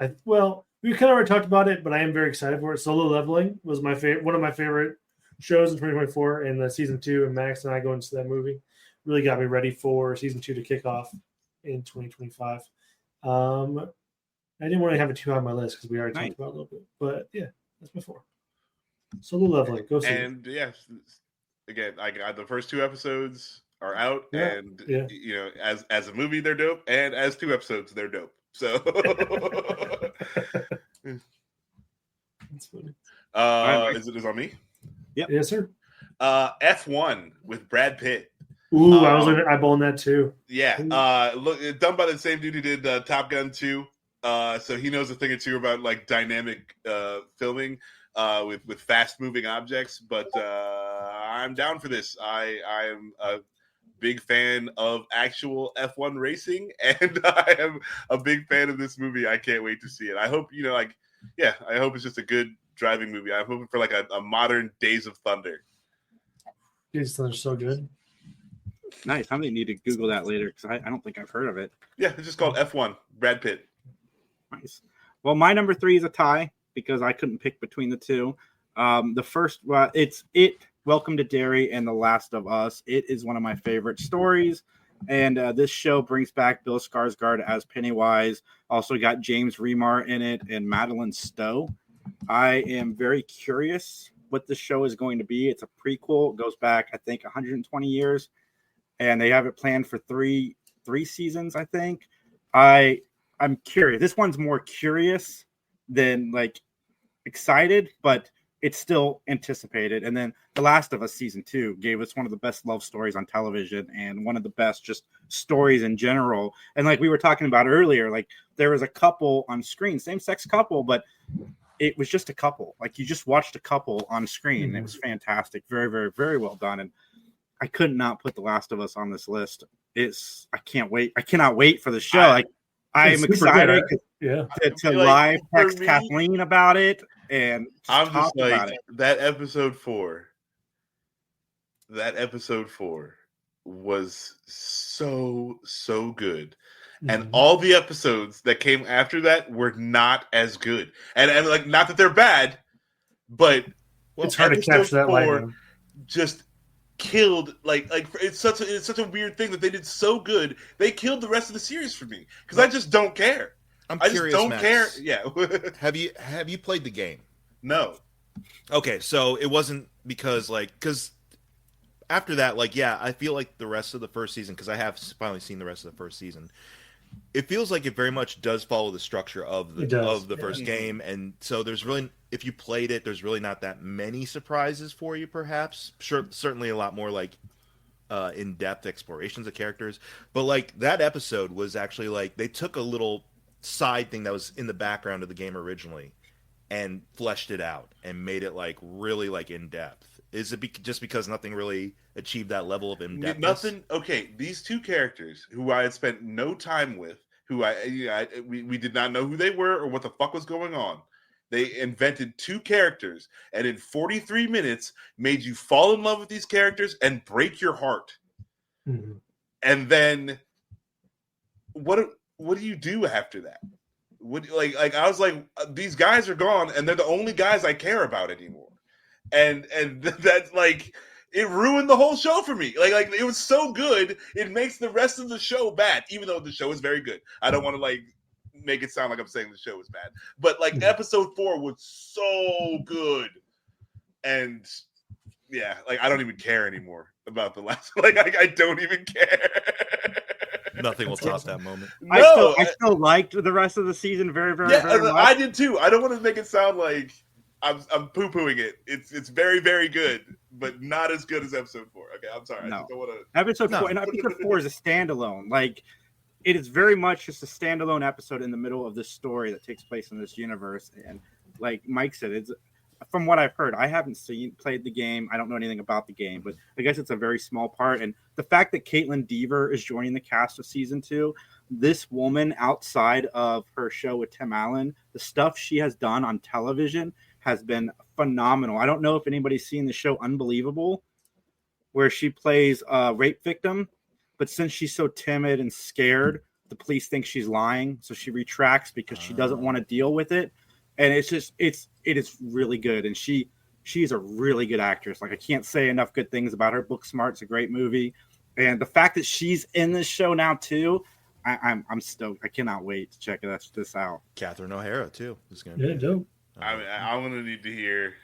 We kind of already talked about it, but I am very excited for it. Solo Leveling was one of my favorite shows in 2024, and the season 2, and Max and I going to that movie really got me ready for season 2 to kick off in 2025. I didn't want to have it too high on my list because we already talked about it a little bit, but yeah, that's my 4. Solo Leveling, go see and it. Yeah, again, I got the first 2 episodes are out, and you know, as a movie they're dope, and as 2 episodes they're dope. So that's funny. Is it on me? Yep. Yes, sir. F1 with Brad Pitt. Ooh, I was eyeballing that too. Yeah. Look, done by the same dude who did Top Gun 2. So he knows a thing or two about like dynamic filming with fast moving objects. But I'm down for this. I am a big fan of actual F1 racing, and I am a big fan of this movie. I can't wait to see it. I hope, I hope it's just a good driving movie. I'm hoping for like a modern Days of Thunder. Days of Thunder is so good. Nice. I may need to Google that later because I don't think I've heard of it. Yeah, it's just called F1. Brad Pitt. Nice. Well, my number 3 is a tie because I couldn't pick between the 2. The first, it's Welcome to Derry and The Last of Us. It is one of my favorite stories, and this show brings back Bill Skarsgård as Pennywise. Also got James Remar in it and Madeline Stowe. I am very curious what this show is going to be. It's a prequel. It goes back, I think, 120 years, and they have it planned for three seasons, I think. I'm curious. This one's more curious than like excited, but it's still anticipated. And then The Last of Us season 2 gave us one of the best love stories on television and one of the best just stories in general. And like we were talking about earlier, like there was a couple on screen, same-sex couple, but it was just a couple. Like you just watched a couple on screen. Mm-hmm. It was fantastic. Very, very, very well done. And I could not put The Last of Us on this list. I can't wait. I cannot wait for the show. I'm excited to live text Kathleen about it. And I'm just like that episode 4. That episode 4 was so good. Mm-hmm. And all the episodes that came after that were not as good. And like not that they're bad, but it's hard to catch that light. Just killed like it's such a weird thing that they did so good. They killed the rest of the series for me because I just don't care. I curious, just don't Max, care. Yeah. Have you played the game? No. Okay, so it wasn't because after that, I feel like the rest of the first season, because I have finally seen the rest of the first season, it feels like it very much does follow the structure of the first game, and so there's really, if you played it, there's really not that many surprises for you. Perhaps, certainly a lot more in-depth explorations of characters, but that episode was actually they took a little side thing that was in the background of the game originally and fleshed it out and made it really in depth. Is it just because nothing really achieved that level of in depth? Nothing. Okay, these two characters who I had spent no time with, who we did not know who they were or what the fuck was going on. They invented two characters and in 43 minutes made you fall in love with these characters and break your heart. Mm-hmm. And then what do you do after that? I was like, these guys are gone and they're the only guys I care about anymore. And that's it ruined the whole show for me. It was so good, it makes the rest of the show bad, even though the show is very good. I don't want to make it sound like I'm saying the show is bad, but episode 4 was so good, and yeah, I don't even care anymore about the last. I don't even care. Nothing will top that moment. No, I still liked the rest of the season very, very, very much. I did too. I don't want to make it sound like I'm poo-pooing it. It's very, very good, but not as good as episode 4. Okay, I'm sorry. No. I just don't want to. Episode 4 and episode 4 is a standalone. It is very much just a standalone episode in the middle of this story that takes place in this universe. And like Mike said, it's from what I've heard. I haven't played the game. I don't know anything about the game, but I guess it's a very small part. And the fact that Caitlin Dever is joining the cast of season 2, this woman outside of her show with Tim Allen, the stuff she has done on television has been phenomenal. I don't know if anybody's seen the show Unbelievable, where she plays a rape victim, but since she's so timid and scared, the police think she's lying, so she retracts because she doesn't want to deal with it. And it is really good, and she's a really good actress. I can't say enough good things about her. Booksmart's a great movie, and the fact that she's in this show now too, I'm stoked. I cannot wait to check this out. Catherine O'Hara too is going to be dope. I'm going to need to hear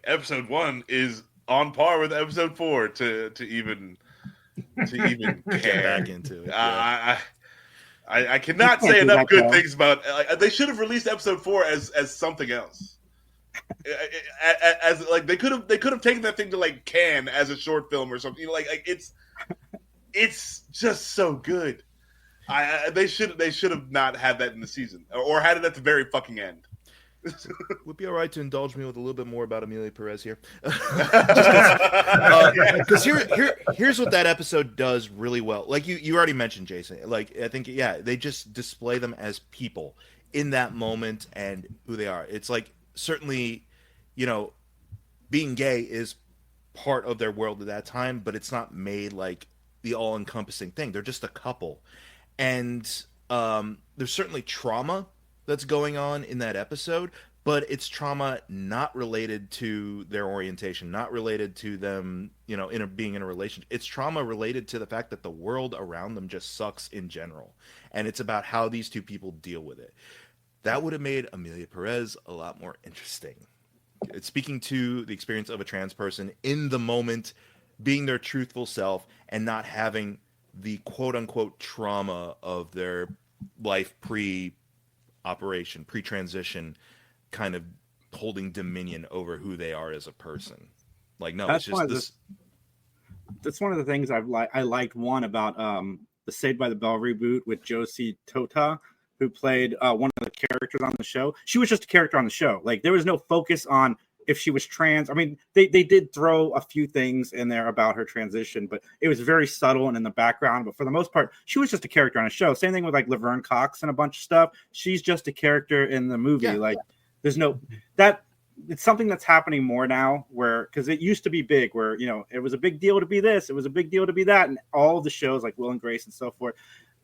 episode 1 is on par with episode 4 to even care. Get back into it. Yeah. I cannot say enough good things about. They should have released episode 4 as something else. As they could have taken that thing to Cannes as a short film or something. It's just so good. They should have not had that in the season or had it at the very fucking end. Would be all right to indulge me with a little bit more about Amelia Perez here, because here's what that episode does really well. You already mentioned, Jason. I think they just display them as people in that moment and who they are. It's certainly, being gay is part of their world at that time, but it's not made the all-encompassing thing. They're just a couple, and there's certainly trauma that's going on in that episode, but it's trauma not related to their orientation, not related to them, being in a relationship. It's trauma related to the fact that the world around them just sucks in general, and it's about how these two people deal with it. That would have made Amelia Perez a lot more interesting. It's speaking to the experience of a trans person in the moment, being their truthful self, and not having the quote-unquote trauma of their life pre-operation, pre-transition kind of holding dominion over who they are as a person. Like, no, That's it's just this. That's one of the things I liked one about the Saved by the Bell reboot with Josie Tota, who played one of the characters on the show. She was just a character on the show. Like, there was no focus on if she was trans. I mean, they did throw a few things in there about her transition, but it was very subtle and in the background. But for the most part, she was just a character on a show. Same thing with like Laverne Cox and a bunch of stuff. She's just a character in the movie. Yeah. Like, there's no that. It's something that's happening more now, where because it used to be big, where it was a big deal to be this, it was a big deal to be that, and all the shows like Will and Grace and so forth.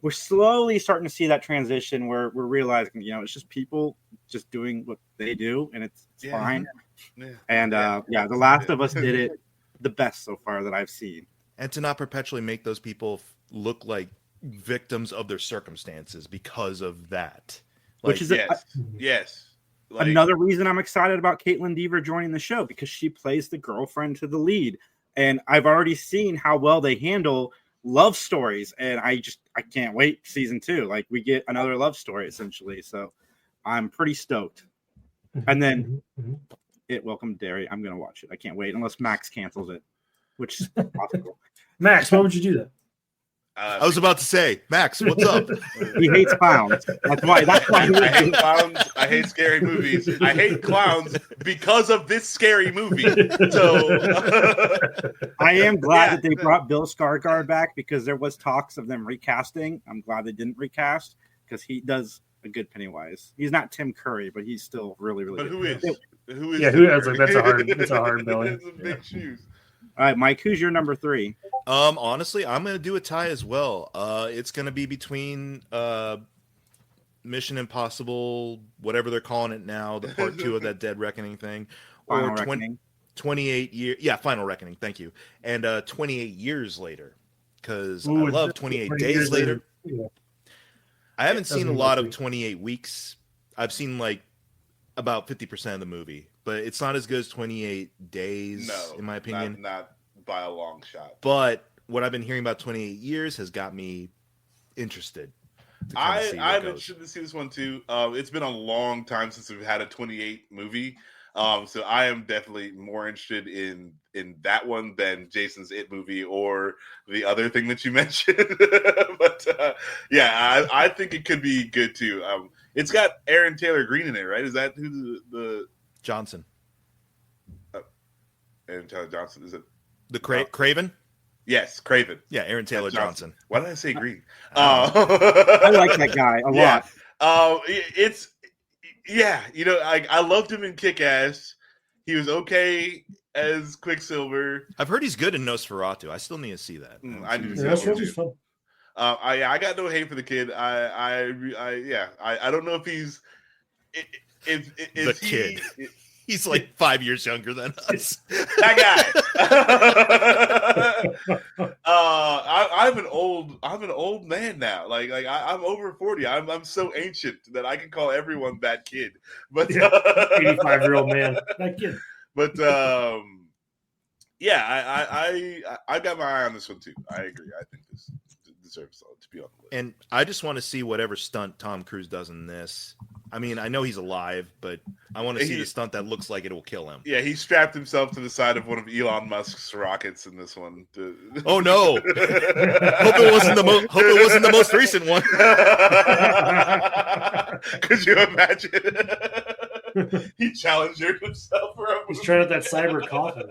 We're slowly starting to see that transition where we're realizing, it's just people just doing what they do, and it's fine. Yeah. And The Last of Us did it the best so far that I've seen. And to not perpetually make those people look like victims of their circumstances because of that. Which is yes. Like, another reason I'm excited about Caitlin Dever joining the show, because she plays the girlfriend to the lead. And I've already seen how well they handle love stories. And I can't wait season 2. Like, we get another love story essentially. So I'm pretty stoked. And then Welcome to Derry. I'm going to watch it. I can't wait unless Max cancels it, which is possible. Max, why would you do that? I was about to say, Max, what's up? He hates clowns. That's why. I hate clowns. I hate scary movies. I hate clowns because of this scary movie. So I am glad that they brought Bill Skarsgård back, because there was talks of them recasting. I'm glad they didn't recast, because he does a good Pennywise. He's not Tim Curry, but he's still really, really but good. Who is? Yeah, who is? Like, that's a hard Billy. That's some big shoes. All right, Mike, who's your number 3? Honestly, I'm going to do a tie as well. It's going to be between Mission Impossible, whatever they're calling it now, the part 2 of that Dead Reckoning thing, Final or Reckoning. 28 years. Yeah, Final Reckoning. Thank you. And 28 years later, because I love 28 days later. Yeah. I haven't seen a lot of 28 weeks. I've seen like about 50% of the movie, but it's not as good as 28 days, in my opinion. Not by a long shot. But what I've been hearing about 28 years has got me interested. I'm interested to see this one too. It's been a long time since we've had a 28 movie. So I am definitely more interested in that one than Jason's It movie or the other thing that you mentioned. But I think it could be good too. It's got Aaron Taylor Green in it, right? Is that who the Johnson? Aaron Taylor Johnson, is it the Craven? Yes, Craven. Yeah, Aaron Taylor Johnson. Why did I say Green? I like that guy a lot. It's I loved him in Kick-Ass. He was okay as Quicksilver. I've heard he's good in Nosferatu. I still need to see that. I need to see That's that really fun. I got no hate for the kid. I don't know if he's kid. He's like 5 years younger than us. That guy. I'm an old man now. Like I'm over 40. I'm so ancient that I can call everyone that kid. But 85-year-old man, that kid. But I got my eye on this one too. I agree. I think this deserves to be on the list. And I just want to see whatever stunt Tom Cruise does in this. I mean, I know he's alive, but I want to see the stunt that looks like it will kill him. Yeah, he strapped himself to the side of one of Elon Musk's rockets in this one. Oh no! Hope it wasn't the most recent one. Could you imagine? He challenged himself for a movie. He's trying out that cyber coffin.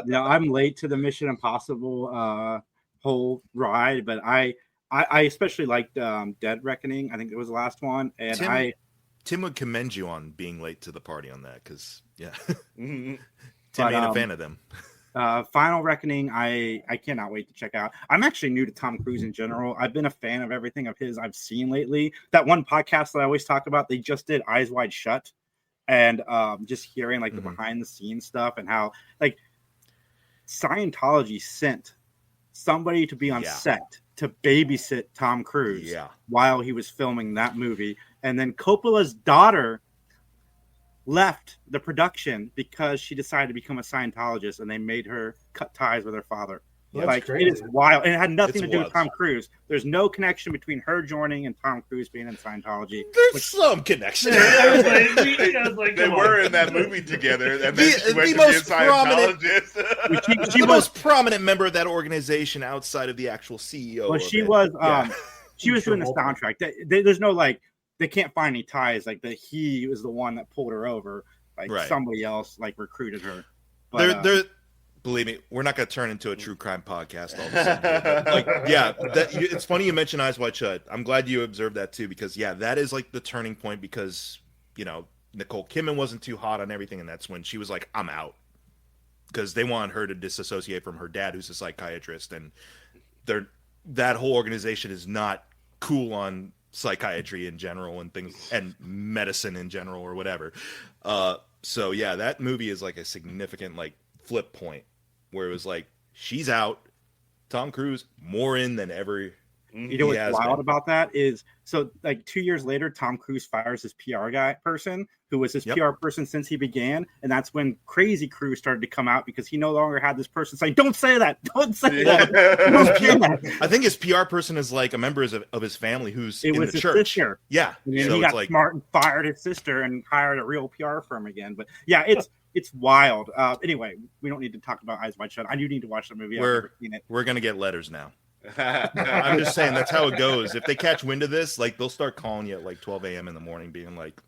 Yeah, I'm late to the Mission Impossible whole ride, but I especially liked Dead Reckoning. I think it was the last one, and Tim would commend you on being late to the party on that, because Tim But, ain't a fan of them. Final Reckoning, I cannot wait to check out. I'm actually new to Tom Cruise in general. I've been a fan of everything of his I've seen lately. That one podcast that I always talk about, they just did Eyes Wide Shut, and just hearing like the behind the scenes stuff and how like Scientology sent somebody to be on set to babysit Tom Cruise while he was filming that movie. And then Coppola's daughter left the production because she decided to become a Scientologist, and they made her cut ties with her father. That's Like crazy. it is wild, and it had nothing It's to do with wild. Tom Cruise. There's no connection between her joining and Tom Cruise being in Scientology. There's some connection. I was like, They come were on. in that movie together, and then she went the to be a most prominent- Scientologist. She the was most prominent member of that organization outside of the actual CEO. well, of she it. was Yeah. she was Sure, doing the multiple. soundtrack. There's no like they can't find any ties. Like that he was the one that pulled her over. Like Right. somebody else like recruited her. But, They're believe me, we're not going to turn into a true crime podcast all of a sudden. But, like, yeah, it's funny you mentioned Eyes Wide Shut. I'm glad you observed that too, because yeah, that is like the turning point. Because Nicole Kidman wasn't too hot on everything, and that's when she was like, "I'm out," because they wanted her to disassociate from her dad, who's a psychiatrist, and that whole organization is not cool on psychiatry in general and things and medicine in general or whatever. So yeah, that movie is like a significant like flip point where it was like she's out, Tom Cruise more in than ever. you know what's wild about that is so like 2 years later, Tom Cruise fires his PR person who was his PR person since he began, and that's when Crazy Cruise started to come out because he no longer had this person saying, "Don't say that, don't say that." Don't say that. I think his PR person is like a member of his family who's It in was the his church. sister. Yeah, And then so he it's got like smart and fired his sister and hired a real PR firm again. But yeah, it's wild. Anyway, we don't need to talk about Eyes Wide Shut. I do need to watch the movie. I've never seen it. we're gonna get letters now. I'm just saying that's how it goes. If they catch wind of this, like they'll start calling you at like 12 a.m. in the morning, being like,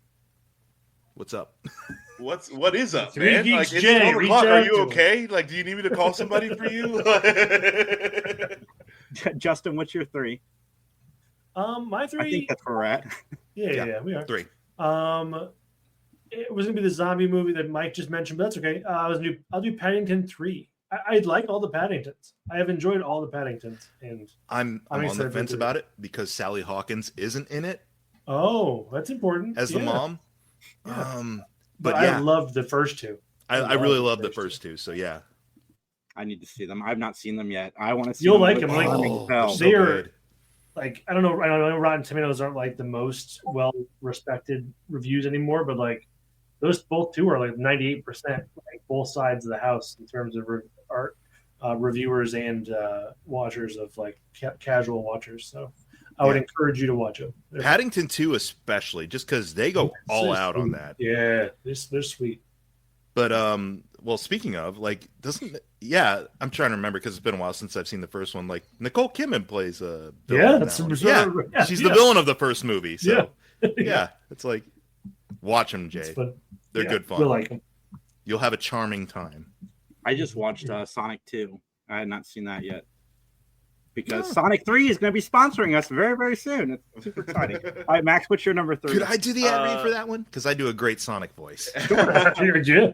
"What's up?" What is up, Three man? Geeks Like it's Jay, 12 reach o'clock. Are out you to okay? Like, do you need me to call somebody for you? Justin, what's your 3? My 3. I think that's where we're at. Yeah, we are. 3. It was gonna be the zombie movie that Mike just mentioned, but that's okay. I'll do Paddington 3. I like all the Paddingtons. I have enjoyed all the Paddingtons, and I'm on the excited fence for about it because Sally Hawkins isn't in it oh, that's important as the mom. Yeah. But I yeah, loved the first 2. I really love the first 2. So yeah, I need to see them. I've not seen them yet. I want to see You'll them. like with them, like- Charming Bell. so They are- good. Like I don't know Rotten Tomatoes aren't like the most well respected reviews anymore, but like those both 2 are like 98%, like both sides of the house in terms of art reviewers and watchers of like casual watchers. So I would encourage you to watch them. Paddington 2 especially, just because they go all out on that. Yeah, they're sweet. But well, speaking of, like, I'm trying to remember because it's been a while since I've seen the first one. Like, Nicole Kidman plays a villain. Yeah, in that's that one. yeah, she's the villain of the first movie. So Yeah. yeah, it's like watch them, Jay. It's fun. They're Yeah, good fun. you'll like them. You'll have a charming time. I just watched Sonic 2. I had not seen that yet. Because Sonic 3 is going to be sponsoring us very, very soon. It's super exciting. All right, Max, what's your number 3? Could I do the ad read for that one? Because I do a great Sonic voice. Yeah.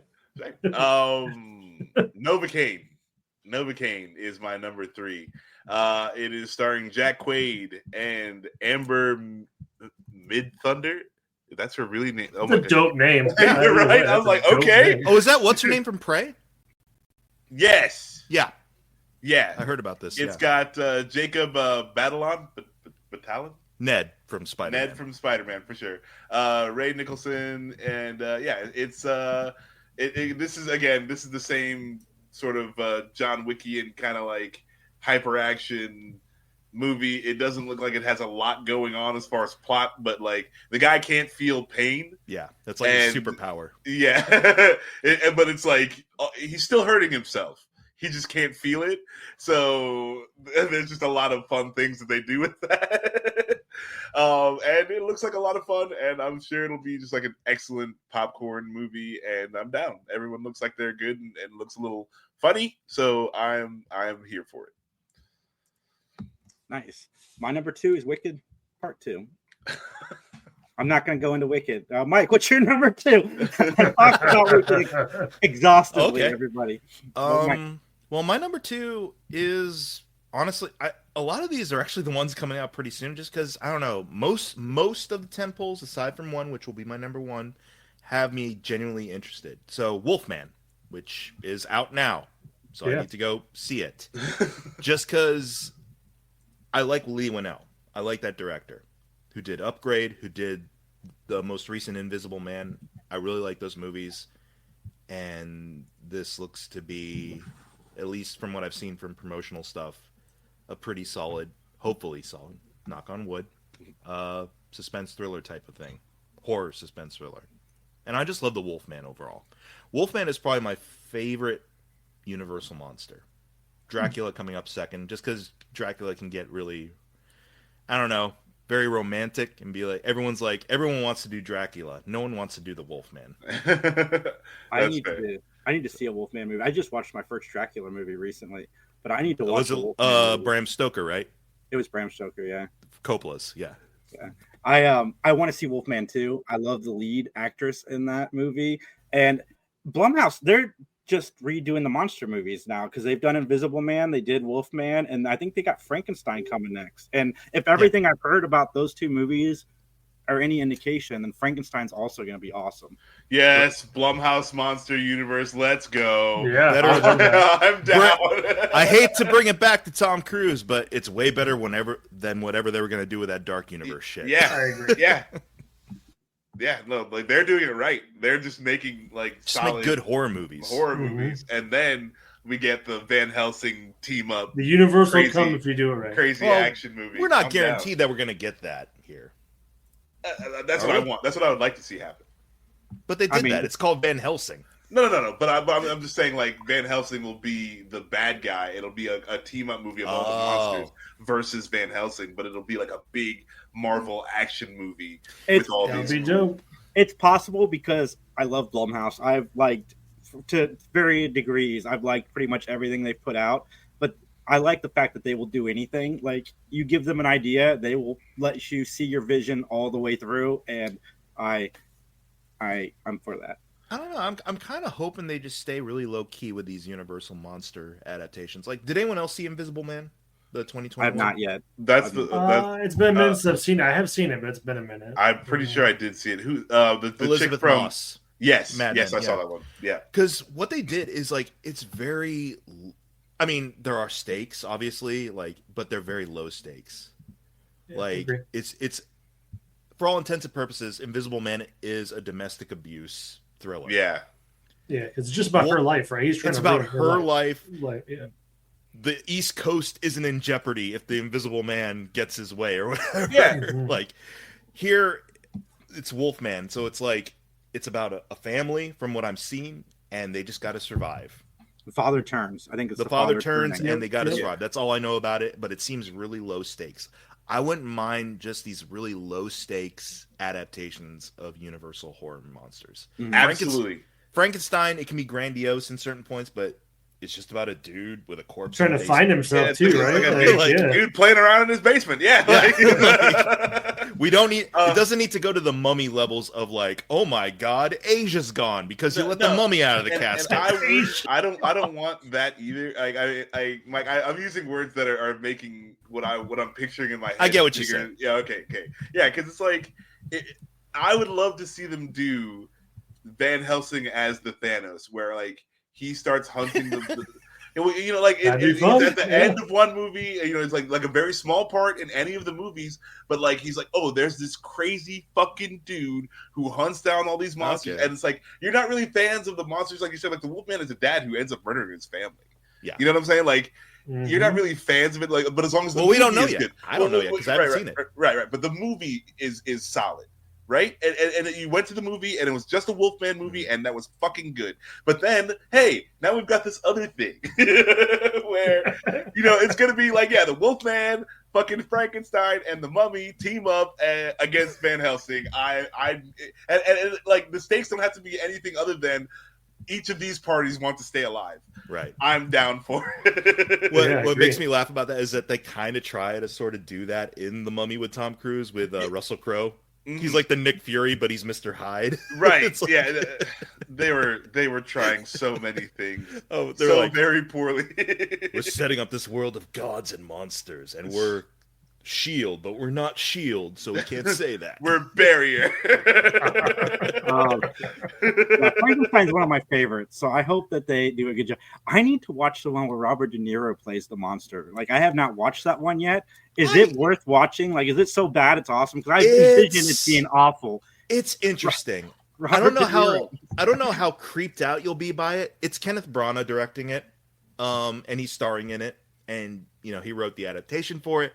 Novocaine. Novocaine is my number 3. It is starring Jack Quaid and Amber Mid Thunder. That's her really name. Oh That's a dope name. You're right. I was like, okay. Oh, is that what's her name from Prey? Yes. Yeah. Yeah. I heard about this. It's yeah. got Jacob Batalon. Ned from Spider-Man. Ned from Spider-Man for sure. Ray Nicholson and it's this is the same sort of John Wickian kind of like hyper action movie. It doesn't look like it has a lot going on as far as plot, but like the guy can't feel pain. Yeah, that's like a superpower. Yeah, but it's like he's still hurting himself. He just can't feel it. So there's just a lot of fun things that they do with that. And it looks like a lot of fun, and I'm sure it'll be just like an excellent popcorn movie, and I'm down. Everyone looks like they're good and looks a little funny, so I'm here for it. Nice. My number 2 is Wicked Part 2. I'm not going to go into Wicked. Mike, what's your number 2? I talked about Wicked exhaustively, everybody. Well, my number 2 is honestly, a lot of these are actually the ones coming out pretty soon, just because I don't know. Most of the tentpoles, aside from one, which will be my number 1, have me genuinely interested. So, Wolfman, which is out now, so I need to go see it, just because I like Lee Winnell. I like that director who did Upgrade, who did the most recent Invisible Man. I really like those movies, and this looks to be at least from what I've seen from promotional stuff, a pretty solid, hopefully solid, knock on wood, suspense thriller type of thing. Horror suspense thriller. And I just love the Wolfman overall. Wolfman is probably my favorite Universal monster. Dracula coming up second, just because Dracula can get really, I don't know, very romantic and be like, everyone wants to do Dracula. No one wants to do the Wolfman. I need to see a Wolfman movie. I just watched my first Dracula movie recently, but I need to watch the Wolfman movie. Bram Stoker, right? It was Bram Stoker, yeah. Coppola's, yeah. I want to see Wolfman 2. I love the lead actress in that movie. And Blumhouse, they're just redoing the monster movies now because they've done Invisible Man, they did Wolfman, and I think they got Frankenstein coming next. And if everything I've heard about those two movies are any indication, then Frankenstein's also going to be awesome. Yes, Blumhouse Monster Universe, let's go. Yeah, I'm down. I hate to bring it back to Tom Cruise, but it's way better than whatever they were going to do with that Dark Universe shit. Yeah, I agree. Yeah, no, like they're doing it right. They're just making solid make good horror movies. And then we get the Van Helsing team up. The universe will come if you do it right. Crazy action movie. We're not guaranteed that we're going to get that here. That's what I want. That's what I would like to see happen. But they did that. It's called Van Helsing. No. But I'm just saying, Van Helsing will be the bad guy. It'll be a team up movie of all the monsters versus Van Helsing, but it'll be like a big Marvel action movie with all these. Dope. It's possible because I love Blumhouse. I've liked, to varying degrees, I've liked pretty much everything they've put out. But I like the fact that they will do anything. Like, you give them an idea, they will let you see your vision all the way through, and I'm for that. I don't know. I'm kind of hoping they just stay really low key with these Universal monster adaptations. Like, did anyone else see Invisible Man? The 2021? I have not yet. It's been a minute since I've seen it. I have seen it, but it's been a minute. I'm pretty sure I did see it. Who? The Elizabeth chick from Moss. Yes, Mad yes, Men, I saw that one. Yeah, because what they did is it's very. I mean, there are stakes, obviously, but they're very low stakes. Yeah, it's for all intents and purposes, Invisible Man is a domestic abuse thriller. Yeah, it's just about her life, right? It's about her life. Yeah. The East Coast isn't in jeopardy if the Invisible Man gets his way or whatever. Yeah. Here, it's Wolfman, so it's about a family from what I'm seeing, and they just got to survive. The father turns. I think it's the father turns, and they got to survive. That's all I know about it, but it seems really low stakes. I wouldn't mind just these really low stakes adaptations of Universal horror monsters. Mm-hmm. Absolutely. Frankenstein, it can be grandiose in certain points, but it's just about a dude with a corpse trying to find himself too, right? Dude playing around in his basement. We don't need. It doesn't need to go to the Mummy levels of oh my god, Asia's gone because you let the mummy out of the casket. I don't want that either. I'm using words that are making what I'm picturing in my head. I get what you're saying. Yeah. Okay. Yeah, because it's I would love to see them do Van Helsing as the Thanos, where he starts hunting the at the end of one movie, it's like a very small part in any of the movies, but he's there's this crazy fucking dude who hunts down all these monsters, and it's you're not really fans of the monsters, like you said, the Wolfman is a dad who ends up murdering his family. Yeah, you know what I'm saying? You're not really fans of it, but as long as we don't know yet. Good. I don't know yet because I haven't seen it. Right. But the movie is solid. Right? And you went to the movie and it was just a Wolfman movie and that was fucking good. But then, hey, now we've got this other thing where, it's going to be the Wolfman, fucking Frankenstein, and the Mummy team up against Van Helsing. And the stakes don't have to be anything other than each of these parties want to stay alive. Right. I'm down for it. What makes me laugh about that is that they kind of try to sort of do that in The Mummy with Tom Cruise with Russell Crowe. He's like the Nick Fury, but he's Mr. Hyde. Right. Yeah. They were trying so many things. Oh, they're very poorly. We're setting up this world of gods and monsters, and we're S.H.I.E.L.D., but we're not S.H.I.E.L.D., so we can't say that. We're Barrier. Frankenstein's one of my favorites, so I hope that they do a good job. I need to watch the one where Robert De Niro plays the monster. I have not watched that one yet. Is it worth watching? Is it so bad it's awesome? Because I envision it being awful. It's interesting. I don't know how creeped out you'll be by it. It's Kenneth Branagh directing it. and he's starring in it, and he wrote the adaptation for it.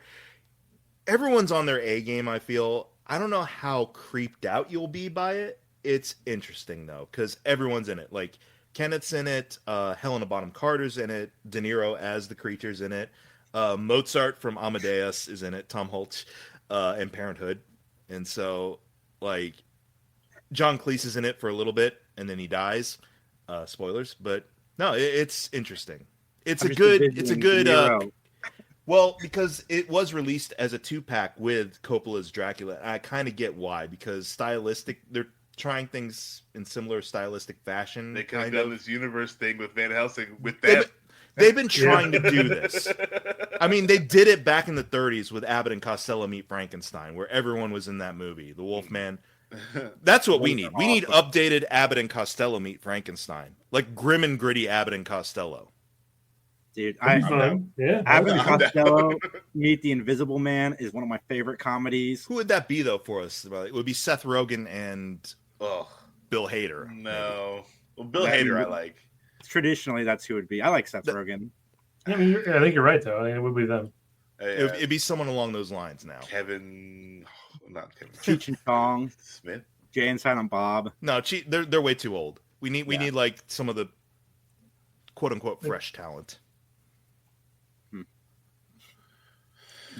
Everyone's on their A game, I feel. I don't know how creeped out you'll be by it. It's interesting though, because everyone's in it. Like Kenneth's in it, Helena Bonham Carter's in it, De Niro as the creature's in it, Mozart from Amadeus is in it, Tom Hulce, and Parenthood, and so like John Cleese is in it for a little bit, and then he dies. Spoilers, but no, it's interesting. It's a good. Well, because it was released as a 2-pack with Coppola's Dracula. I kind of get why, because they're trying things in similar stylistic fashion. They could have done this universe thing with Van Helsing with that. They've been trying to do this. I mean, they did it back in the 30s with Abbott and Costello Meet Frankenstein, where everyone was in that movie. The Wolfman. That's what we need. We need updated Abbott and Costello Meet Frankenstein. Like grim and gritty Abbott and Costello. Dude, Abbott and Costello Meet the Invisible Man is one of my favorite comedies. Who would that be though for us? It would be Seth Rogen and Bill Hader. No, well, Bill Hader I like. Traditionally, that's who it would be. I like Seth Rogen. I mean, I think you're right though. I mean, it would be them. It'd be someone along those lines now. Not Kevin. Cheech and Chong, Smith, Jay and Silent Bob. No, they're way too old. We need like some of the quote unquote fresh talent.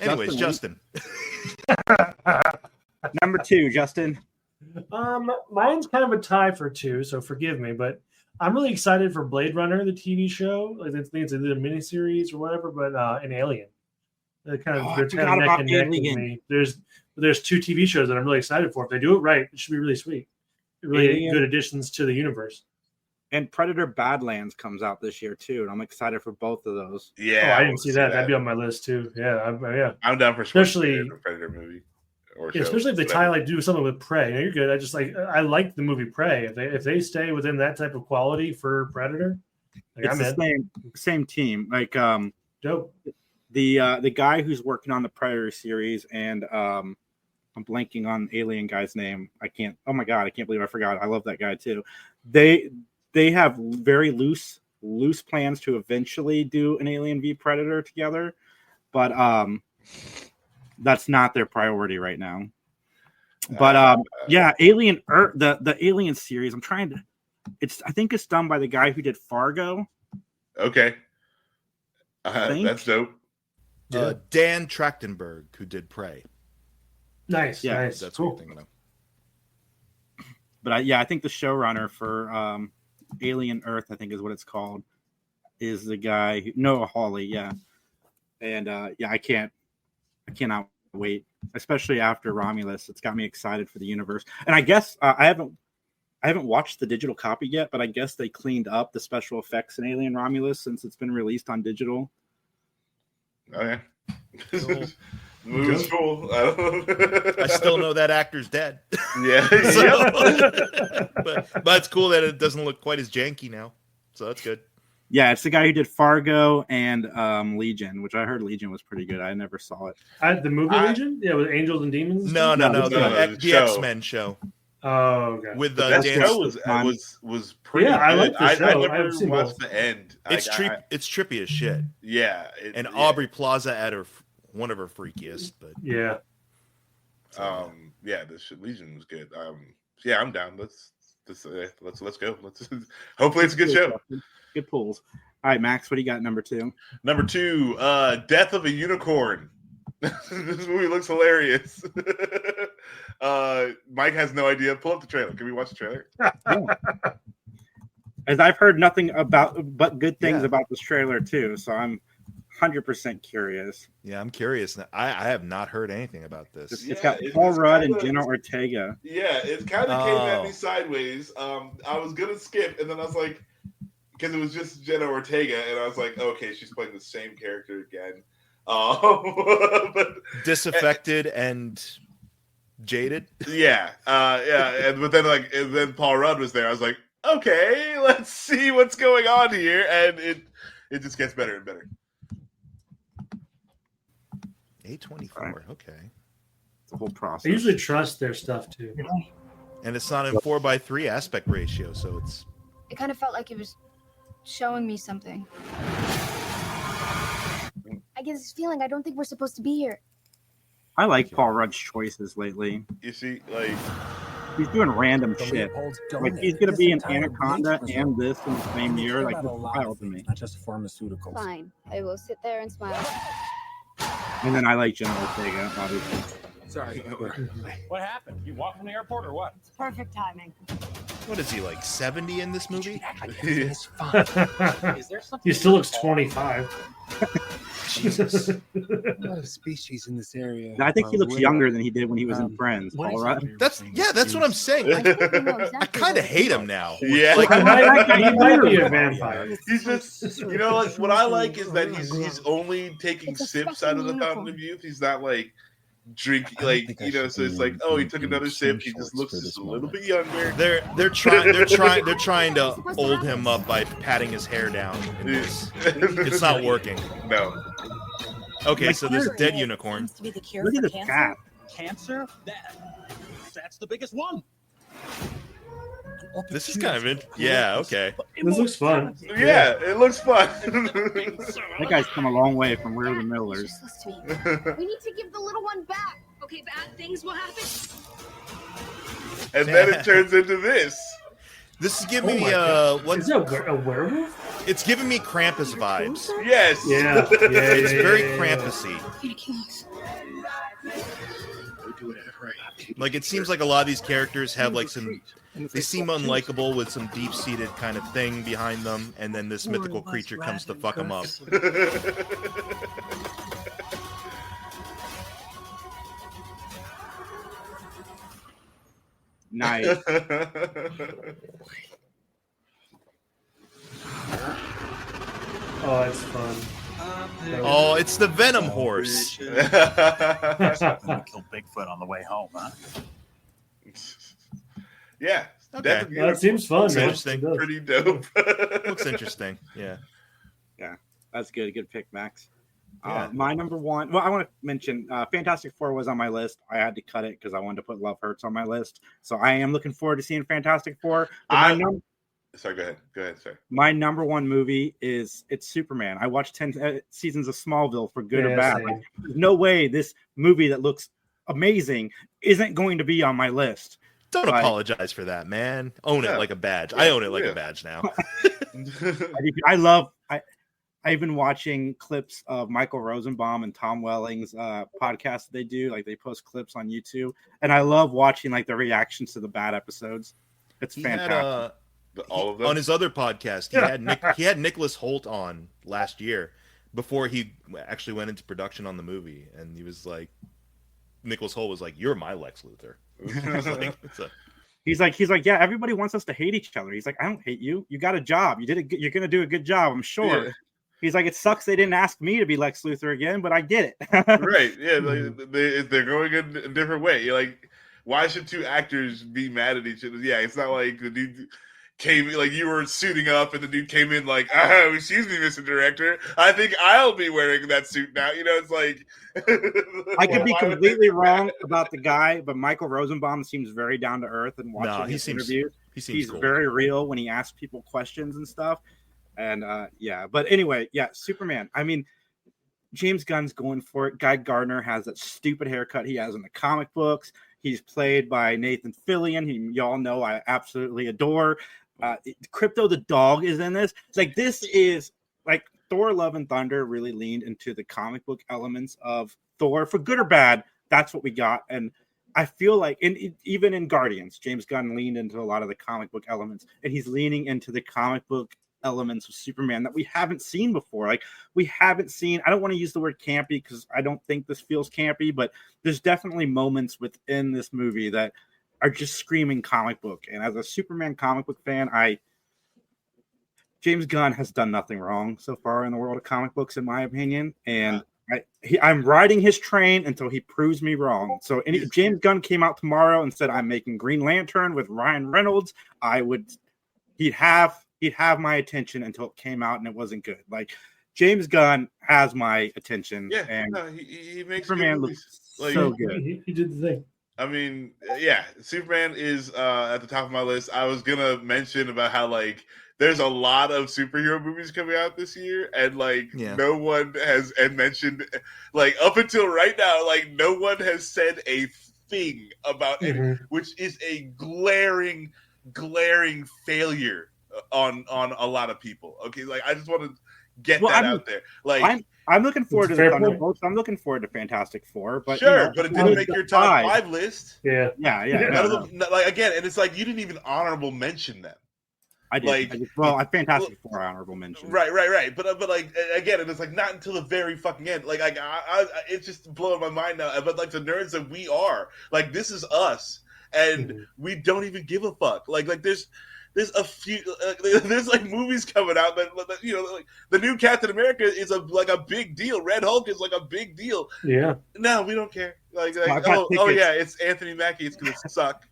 Anyways, Justin. Number 2, Justin. Mine's kind of a tie for 2, so forgive me, but I'm really excited for Blade Runner, the TV show. Like I think it's either a miniseries or whatever, but an Alien. They're kind of neck and neck with me. There's 2 TV shows that I'm really excited for. If they do it right, it should be really sweet. Really good additions to the universe. And Predator Badlands comes out this year too, and I'm excited for both of those. Yeah, I didn't see that. That'd be on my list too. Yeah, I'm down for especially a Predator movie. Especially if they do something with Prey. You're good. I like the movie Prey. If they stay within that type of quality for Predator, it's the same team. Like dope. The guy who's working on the Predator series, and I'm blanking on the Alien guy's name. Oh my god, I can't believe I forgot. I love that guy too. They have very loose plans to eventually do an Alien v Predator together, but that's not their priority right now. But Alien the Alien series, I think it's done by the guy who did Fargo. Okay. That's dope. Dan Trachtenberg, who did Prey. Nice. That's cool. what you're thinking of. But I think the showrunner for Alien Earth, I think is what it's called, is the guy Noah Hawley. And I cannot wait, especially after Romulus. It's got me excited for the universe. And I guess I haven't watched the digital copy yet, but I guess they cleaned up the special effects in Alien Romulus since it's been released on digital. Okay. The movie's cool. I still know that actor's dead. Yeah. But it's cool that it doesn't look quite as janky now. So that's good. Yeah, it's the guy who did Fargo and Legion, which I heard Legion was pretty good. I never saw it. The movie Legion? Yeah, with Angels and Demons? No. The X-Men show. Oh, okay. With that show was pretty good. I like the show. I never watched the end. It's trippy as shit. Yeah. Aubrey Plaza at one of her freakiest. But yeah. The Legion was good. I'm down. Let's go. Hopefully it's a good show. Good pulls. All right, Max, what do you got? Number 2. Number 2, Death of a Unicorn. This movie looks hilarious. Mike has no idea. Pull up the trailer. Can we watch the trailer? As I've heard nothing but good things about this trailer too, so I'm 100% curious. Yeah, I'm curious. I have not heard anything about this. It's got Paul Rudd and Jenna Ortega. Yeah, it kind of came at me sideways. I was gonna skip, and then I was like, because it was just Jenna Ortega, and I was like, okay, she's playing the same character again. But disaffected and jaded. Yeah. But then Paul Rudd was there. I was like, okay, let's see what's going on here, and it just gets better and better. A24. Okay. The whole process. I usually trust their stuff too. And it's not in 4:3 aspect ratio, so it's. It kind of felt like it was showing me something. I get this feeling I don't think we're supposed to be here. I like Paul Rudd's choices lately. You see, like he's doing random shit. Like he's gonna be in Anaconda and this in the same year. Like it's wild to me. Not just pharmaceuticals. Fine. I will sit there and smile. And then I like Jenna Ortega, obviously. Sorry. What happened? You walked from the airport or what? It's perfect timing. What is he, like 70 in this movie? It's fine. He still looks 25. Jesus. A lot of species in this area. I think he looks younger than he did when he was in Friends. Paul Rudd. That's what I'm saying. I kind of hate him now. Yeah. Like, he might be a vampire. He's just, you know, like what I like is that he's only taking sips out of the fountain of youth. He's not like drink, like, you know. So it's like, oh, he took another sip. He just looks just a little bit younger. They're trying to old him up by patting his hair down. It's not working. No. Okay, so there's a dead unicorn. Look at this cat. Cancer? That's the biggest one. This is kind of it. Yeah, okay. This looks fun. Yeah, it looks fun. That guy's come a long way from We're the Millers. We need to give the little one back. Okay, bad things will happen. And then it turns into this. This is giving me Is it a werewolf? It's giving me Krampus vibes. Yes. Yeah. It's very Krampusy. Like it seems like a lot of these characters have like some. They seem unlikable with some deep-seated kind of thing behind them, and then this mythical creature comes to fuck them up. Nice. Oh, it's fun. Oh, it's the Venom horse. Kill Bigfoot on the way home, huh? Yeah. Okay. That seems fun. Looks Man. interesting. Pretty dope. Looks interesting. Yeah. Yeah, that's good. Good pick, Max. Yeah. My number one. Well, I want to mention Fantastic Four was on my list. I had to cut it because I wanted to put Love Hurts on my list. So I am looking forward to seeing Fantastic Four. Sorry, go ahead. Go ahead, sir. My number one movie it's Superman. I watched 10 seasons of Smallville for good or bad. Like, there's no way this movie that looks amazing isn't going to be on my list. Don't apologize for that, man. Own it like a badge. I own it like a badge now. I've been watching clips of Michael Rosenbaum and Tom Welling's podcast they do. Like they post clips on YouTube, and I love watching like the reactions to the bad episodes. It's fantastic. All of them? On his other podcast, he had Nicholas Hoult on last year before he actually went into production on the movie, and he was like, Nicholas Hoult was like, "You're my Lex Luthor." He's like, yeah, everybody wants us to hate each other. He's like, I don't hate you. You got a job. You're gonna do a good job, I'm sure. Yeah. He's like, it sucks they didn't ask me to be Lex Luthor again, but I get it. Right? Yeah, they're going a different way. You're like, why should two actors be mad at each other? Yeah, it's not like the dude came like you were suiting up and the dude came in like, oh, excuse me, Mr. Director, I think I'll be wearing that suit now. You know, it's like I could be completely wrong about the guy, but Michael Rosenbaum seems very down to earth and watching his interviews. He's cool. Very real when he asks people questions and stuff. And but anyway, Superman. I mean, James Gunn's going for it. Guy Gardner has that stupid haircut he has in the comic books. He's played by Nathan Fillion, who y'all know I absolutely adore. Crypto the dog is in this. It's like this is like Thor: Love and Thunder really leaned into the comic book elements of Thor for good or bad. That's what we got, and I feel like even in Guardians, James Gunn leaned into a lot of the comic book elements, and he's leaning into the comic book elements of Superman that we haven't seen before. Like we haven't seen. I don't want to use the word campy because I don't think this feels campy, but there's definitely moments within this movie that are just screaming comic book. And as a Superman comic book fan, James Gunn has done nothing wrong so far in the world of comic books, in my opinion. And I'm riding his train until he proves me wrong. So if James Gunn came out tomorrow and said, I'm making Green Lantern with Ryan Reynolds, he'd have my attention until it came out and it wasn't good. Like James Gunn has my attention. Yeah. And he makes Superman looks so good. He did the thing. I mean, yeah, Superman is at the top of my list. I was gonna mention about how like there's a lot of superhero movies coming out this year, and like no one has mentioned, like up until right now, like no one has said a thing about it, which is a glaring failure on a lot of people. Okay, like I just want to get out there. Like I'm looking forward to the fair Thunderbolts. I'm looking forward to Fantastic Four. But sure, but it didn't make your top 5 list. Yeah. None of them, like again, and it's like you didn't even honorable mention them. I did. I Fantastic Four honorable mention. Right. But like again, and it's like not until the very fucking end. Like I it's just blowing my mind now. But like the nerds that we are, like this is us, and we don't even give a fuck. Like there's a few there's like movies coming out that you know, like the new Captain America is a big deal. Red Hulk is like a big deal. Yeah. No, we don't care. Like oh yeah, it's Anthony Mackie. It's gonna suck.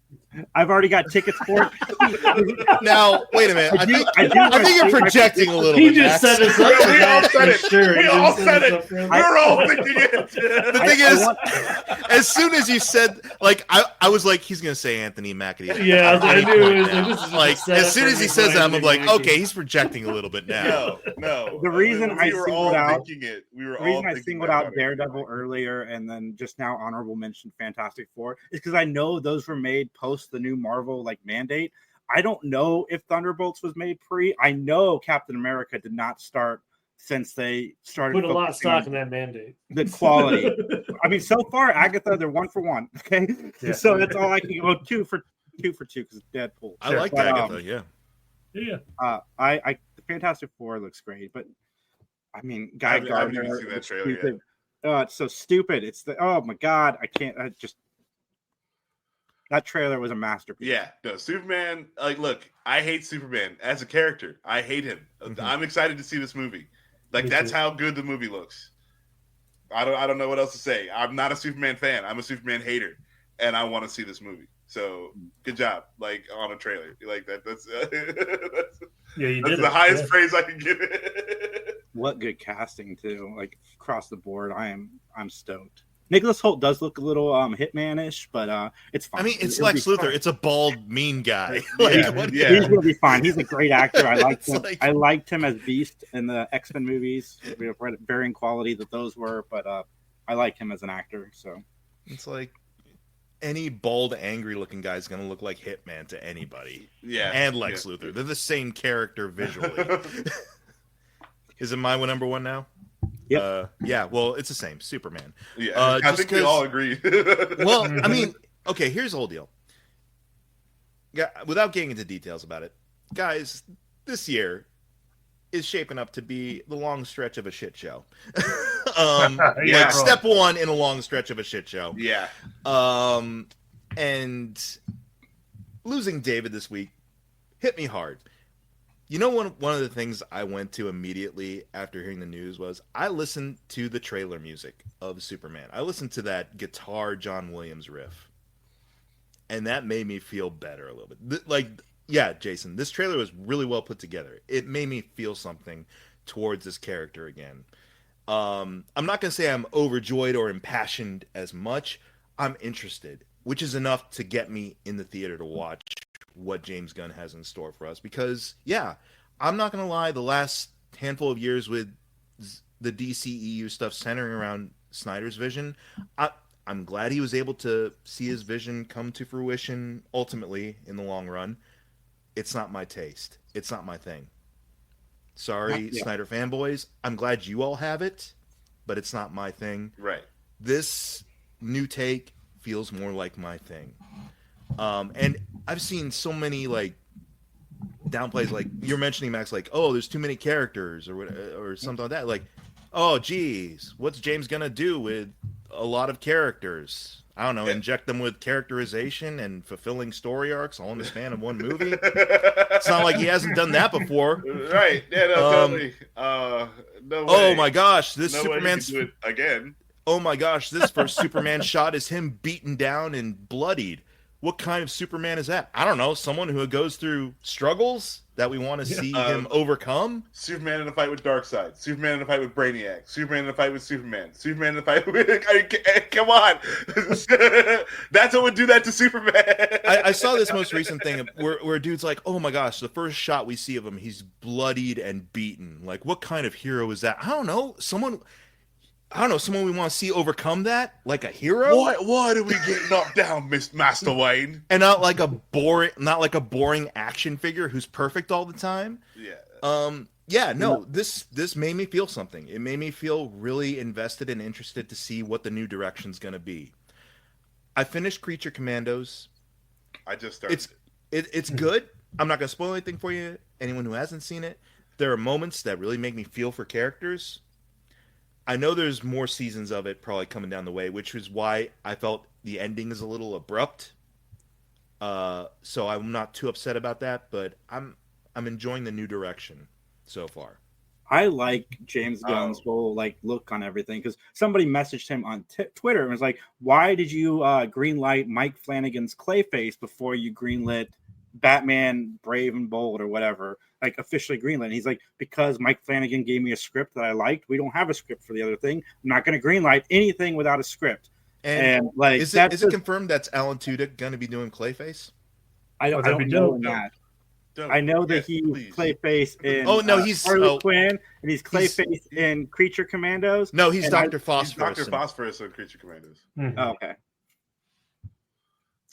I've already got tickets for it. Now, wait a minute. I think you're projecting a little bit. He just set us up. We all said it. Sure. We all said it. We're all thinking it. The thing is, as soon as you said, like, I was like, he's going to say Anthony Mackie. Yeah, I knew it was this is like, as soon as he says that, I'm like, okay, he's projecting a little bit now. No. The reason we were all thinking it. The reason I singled out Daredevil earlier and then just now honorable mention Fantastic Four is because I know those were made post the new Marvel like mandate. I don't know if Thunderbolts was made pre. I know Captain America did not start since they started. Put a lot of stock in that mandate. The quality. I mean, so far, Agatha, they're 1 for 1. Okay, so that's all I can go 2 for 2 because Deadpool. I like Agatha. Yeah. I the Fantastic Four looks great, but I mean, Guy I haven't even Gardner. seen that trailer yet. It's so stupid. It's oh my god, I can't. That trailer was a masterpiece. Yeah, no, Superman. Like, look, I hate Superman as a character. I hate him. I'm excited to see this movie. Like, that's how good the movie looks. I don't know what else to say. I'm not a Superman fan. I'm a Superman hater, and I want to see this movie. So, good job. Like on a trailer, like that. That's the highest praise I can give it. What good casting too! Like across the board, I'm stoked. Nicholas Hoult does look a little Hitman-ish, but it's fine. I mean, it's Lex Luthor. Fine. It's a bald, mean guy. He's gonna be fine. He's a great actor. I liked him. I liked him as Beast in the X-Men movies. We have varying quality that those were, but I like him as an actor. So it's like any bald, angry-looking guy is gonna look like Hitman to anybody. Yeah, and Lex Luthor. They're the same character visually. Is it my number one now? Yep. Yeah, well, it's the same. Superman. Yeah, I think we all agree. Well, I mean, okay, here's the whole deal. Yeah, without getting into details about it, guys, this year is shaping up to be the long stretch of a shit show. Like step one in a long stretch of a shit show. Yeah. And losing David this week hit me hard. You know, one of the things I went to immediately after hearing the news was I listened to the trailer music of Superman. I listened to that guitar John Williams riff. And that made me feel better a little bit. Yeah, Jason, this trailer was really well put together. It made me feel something towards this character again. I'm not going to say I'm overjoyed or impassioned as much. I'm interested, which is enough to get me in the theater to watch what James Gunn has in store for us. Because, yeah, I'm not going to lie, the last handful of years with the DCEU stuff centering around Snyder's vision, I'm glad he was able to see his vision come to fruition ultimately in the long run. It's not my taste. It's not my thing. Sorry, Snyder fanboys. I'm glad you all have it, but it's not my thing. Right. This new take feels more like my thing. And I've seen so many downplays, like you're mentioning, Max, like, oh, there's too many characters or something like that. Like, oh, geez, what's James gonna do with a lot of characters? I don't know, inject them with characterization and fulfilling story arcs all in the span of one movie. It's not like he hasn't done that before. Right. Yeah, no, totally. No way. Oh my gosh, this no Superman's do it again. Oh my gosh, this first Superman shot is him beaten down and bloodied. what kind of Superman is that? I don't know. Someone who goes through struggles that we want to see him overcome. Superman in a fight with Darkseid. Superman in a fight with Brainiac. Superman in a fight with Superman. Superman in a fight with... Come on. That's what would do that to Superman. I saw this most recent thing where a dude's like, oh my gosh, the first shot we see of him, he's bloodied and beaten. Like, what kind of hero is that? I don't know. Someone we want to see overcome that, like a hero. Why do we get knocked down, Master Wayne? And not like a boring action figure who's perfect all the time. Yeah. This made me feel something. It made me feel really invested and interested to see what the new direction's going to be. I finished Creature Commandos. I just started. It's good. I'm not going to spoil anything for you. Anyone who hasn't seen it, there are moments that really make me feel for characters. I know there's more seasons of it probably coming down the way, which is why I felt the ending is a little abrupt. So I'm not too upset about that, but I'm enjoying the new direction so far. I like James Gunn's whole look on everything, because somebody messaged him on Twitter and was like, "Why did you greenlight Mike Flanagan's Clayface before you greenlit Batman Brave and Bold or whatever, like officially greenlit?" And he's like, "Because Mike Flanagan gave me a script that I liked. We don't have a script for the other thing. I'm not going to greenlight anything without a script." And is it confirmed that's Alan Tudyk going to be doing Clayface? I don't know that. I know that he's Clayface in he's Harley Quinn, and he's Clayface in Creature Commandos. No, he's Dr. Phosphorus. Dr. Phosphorus in Creature Commandos. Mm-hmm. Oh, okay.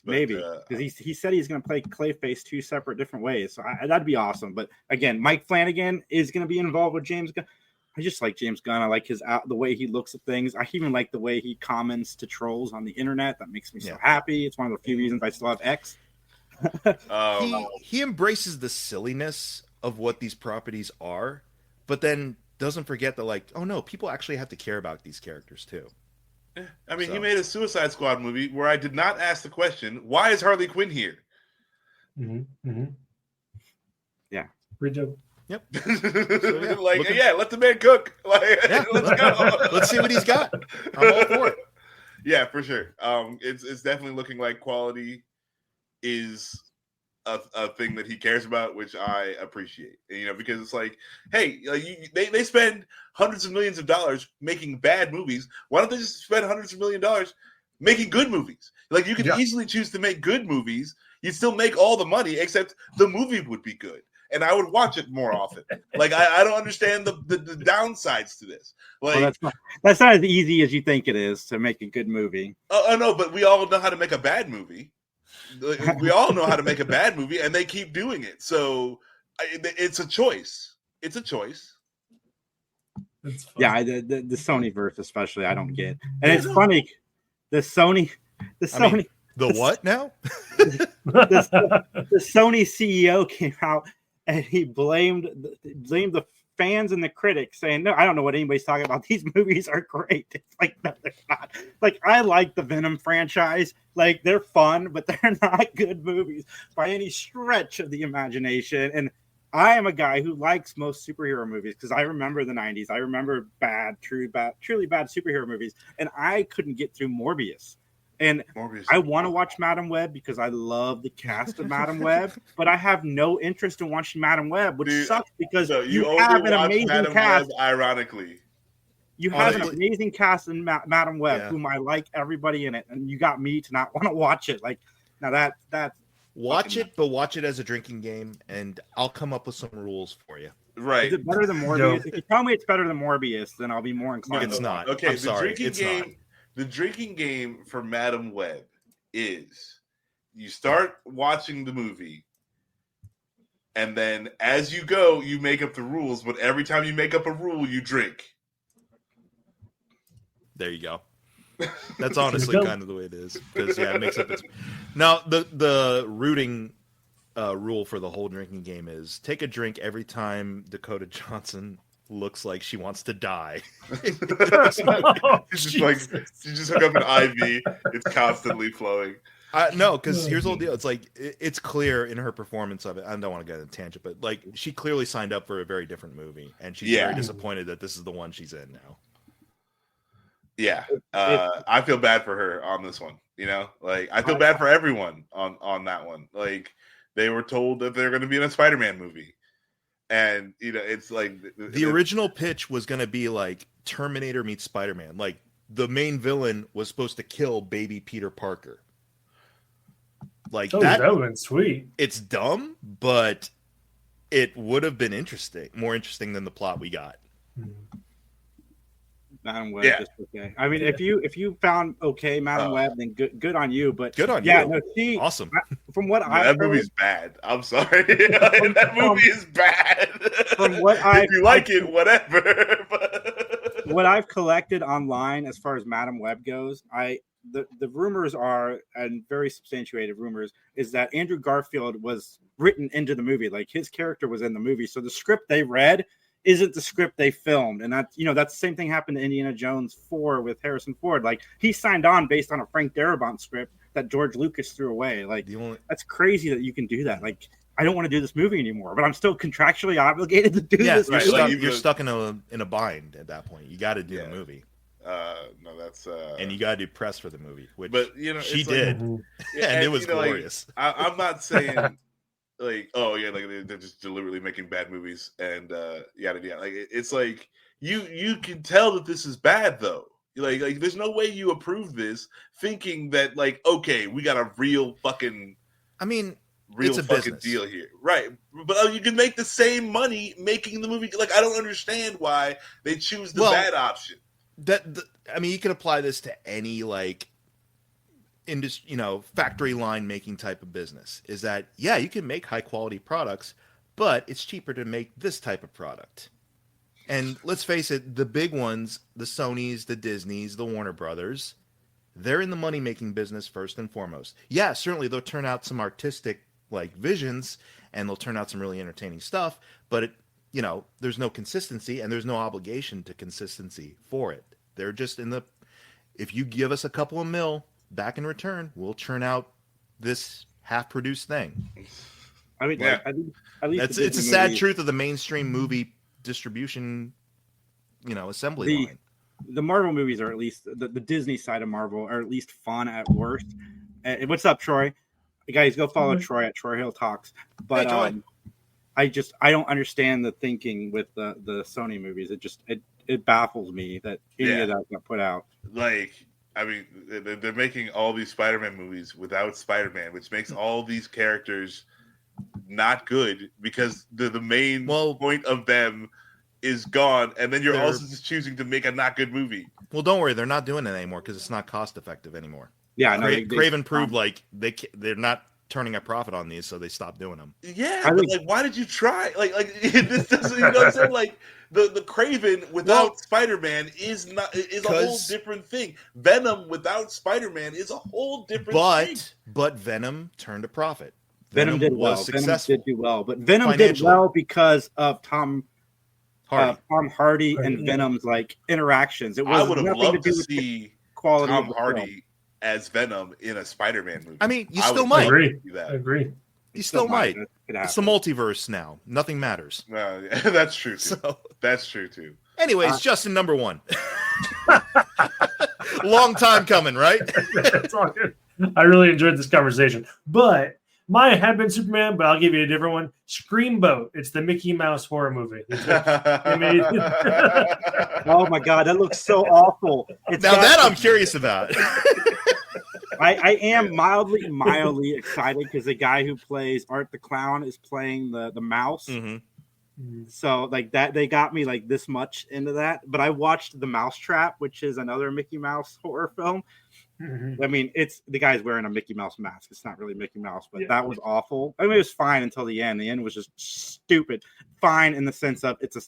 Maybe, because he said he's going to play Clayface two separate different ways. So that'd be awesome. But again, Mike Flanagan is going to be involved with James Gunn. I just like James Gunn. I like the way he looks at things. I even like the way he comments to trolls on the internet. That makes me so happy. It's one of the few reasons I still have X. He embraces the silliness of what these properties are, but then doesn't forget that, oh no, people actually have to care about these characters too. I mean, he made a Suicide Squad movie where I did not ask the question, why is Harley Quinn here? Mm-hmm. Mm-hmm. Yeah. Pretty dope. Yep. So, let the man cook. Let's go. Let's see what he's got. I'm all for it. Yeah, for sure. It's definitely looking like quality is a thing that he cares about, which I appreciate. Because it's like, hey, they spend hundreds of millions of dollars making bad movies. Why don't they just spend hundreds of millions of dollars making good movies? You can easily choose to make good movies. You'd still make all the money, except the movie would be good, and I would watch it more often. I don't understand the downsides to this. That's not as easy as you think it is to make a good movie. Oh no, but we all know how to make a bad movie. We all know how to make a bad movie, and they keep doing it. So it's a choice. It's a choice. Yeah, the Sony verse especially, I don't get. And it's funny, the Sony. The what now? the Sony CEO came out and he blamed the fans and the critics, saying, "No, I don't know what anybody's talking about. These movies are great." It's like, no, they're not. I like the Venom franchise. They're fun, but they're not good movies by any stretch of the imagination. And I am a guy who likes most superhero movies because I remember the 90s. I remember truly bad superhero movies. And I couldn't get through Morbius. And I want to watch Madam Web because I love the cast of Madam Web, but I have no interest in watching Madam Web, which sucks because you have an amazing Madam cast. Web, ironically, you have an amazing cast in Madam Web, whom I like everybody in it, and you got me to not want to watch it. Now that's watch it, but watch it as a drinking game, and I'll come up with some rules for you. Right? Is it better than Morbius? If you tell me it's better than Morbius, then I'll be more inclined. It's not. Okay, I'm sorry. It's not. The drinking game for Madam Web is you start watching the movie, and then as you go, you make up the rules, but every time you make up a rule, you drink. There you go. That's honestly kind of the way it is. Because, it makes up its... Now, the rooting rule for the whole drinking game is take a drink every time Dakota Johnson looks like she wants to die. She's just hook up an IV. It's constantly flowing. No, because here's the whole deal. It's it's clear in her performance of it. I don't want to get on a tangent, but she clearly signed up for a very different movie, and she's very disappointed that this is the one she's in now. Yeah, I feel bad for her on this one. Like I feel bad for everyone on that one. Like they were told that they're going to be in a Spider-Man movie, and it's like the original pitch was going to be like Terminator meets Spider-Man. Like the main villain was supposed to kill baby Peter Parker. Like that would have been sweet. It's dumb, but it would have been more interesting than the plot we got. Madam Web, just okay. I mean, if you found Madam Web, then good on you. But good on you. No, awesome. From what that movie's bad. I'm sorry, that movie is bad. From what if you like it, whatever. What I've collected online as far as Madam Web goes, the rumors are, and very substantiated rumors, is that Andrew Garfield was written into the movie. Like his character was in the movie, so the script they read isn't the script they filmed. And that's the same thing happened to Indiana Jones 4 with Harrison Ford. Like he signed on based on a Frank Darabont script that George Lucas threw away. Like that's crazy that you can do that. Like I don't want to do this movie anymore, but I'm still contractually obligated to do this. Right. You're stuck in a bind at that point. You got to do the movie. No, that's and you got to do press for the movie, which she it's did, and it was glorious. Like, I'm not saying like they're just deliberately making bad movies and yada yada. Like it's like you can tell that this is bad though. Like there's no way you approve this thinking that like okay, we got a real fucking. I mean. Real it's a fucking business. deal here, right? But you can make the same money making the movie. Like I don't understand why they choose the bad option. I mean, you can apply this to any like industry, factory line making type of business. Is that you can make high quality products, but it's cheaper to make this type of product. And let's face it, the big ones, the Sonys, the Disneys, the Warner Brothers, they're in the money making business first and foremost. Yeah, certainly they'll turn out some artistic like visions and they'll turn out some really entertaining stuff, but there's no consistency and there's no obligation to consistency for it. They're just if you give us a couple of mil back in return, we'll churn out this half produced thing. I mean, yeah. At least it's a sad truth of the mainstream movie distribution, assembly line. The Marvel movies are at least the Disney side of Marvel are at least fun at worst. What's up, Troy? Guys, go follow Troy at Troy Hill Talks. But I don't understand the thinking with the Sony movies. It baffles me that any of that got put out. Like, I mean, they're making all these Spider-Man movies without Spider-Man, which makes all these characters not good because the main point of them is gone, and then you're also just choosing to make a not good movie. Well, don't worry, they're not doing it anymore because it's not cost effective anymore. Yeah, Craven proved like they're not turning a profit on these, so they stopped doing them. Yeah, but like, why did you try? Like this doesn't. You know what I'm saying? Like the Craven without Spider-Man is a whole different thing. Venom without Spider-Man is a whole different thing. But Venom turned a profit. Venom did well. Successful. Venom did do well, but Venom did well because of Tom Hardy and Venom's like interactions. I would have loved to see Tom Hardy as Venom in a Spider-Man movie. I mean, you still might. I agree. You still might. It's the multiverse now. Nothing matters. That's true. That's true too. Anyways, Justin, number one. Long time coming, right? It's all good. I really enjoyed this conversation, but mine had been Superman, but I'll give you a different one. Screamboat. It's the Mickey Mouse horror movie. Oh my god, that looks so awful. I'm curious about. I am mildly excited because the guy who plays Art the Clown is playing the mouse. Mm-hmm. So like that, they got me like this much into that. But I watched The Mousetrap, which is another Mickey Mouse horror film. Mm-hmm. I mean, it's the guy's wearing a Mickey Mouse mask. It's not really Mickey Mouse, but that was awful. I mean, it was fine until the end. The end was just stupid. Fine in the sense of it's a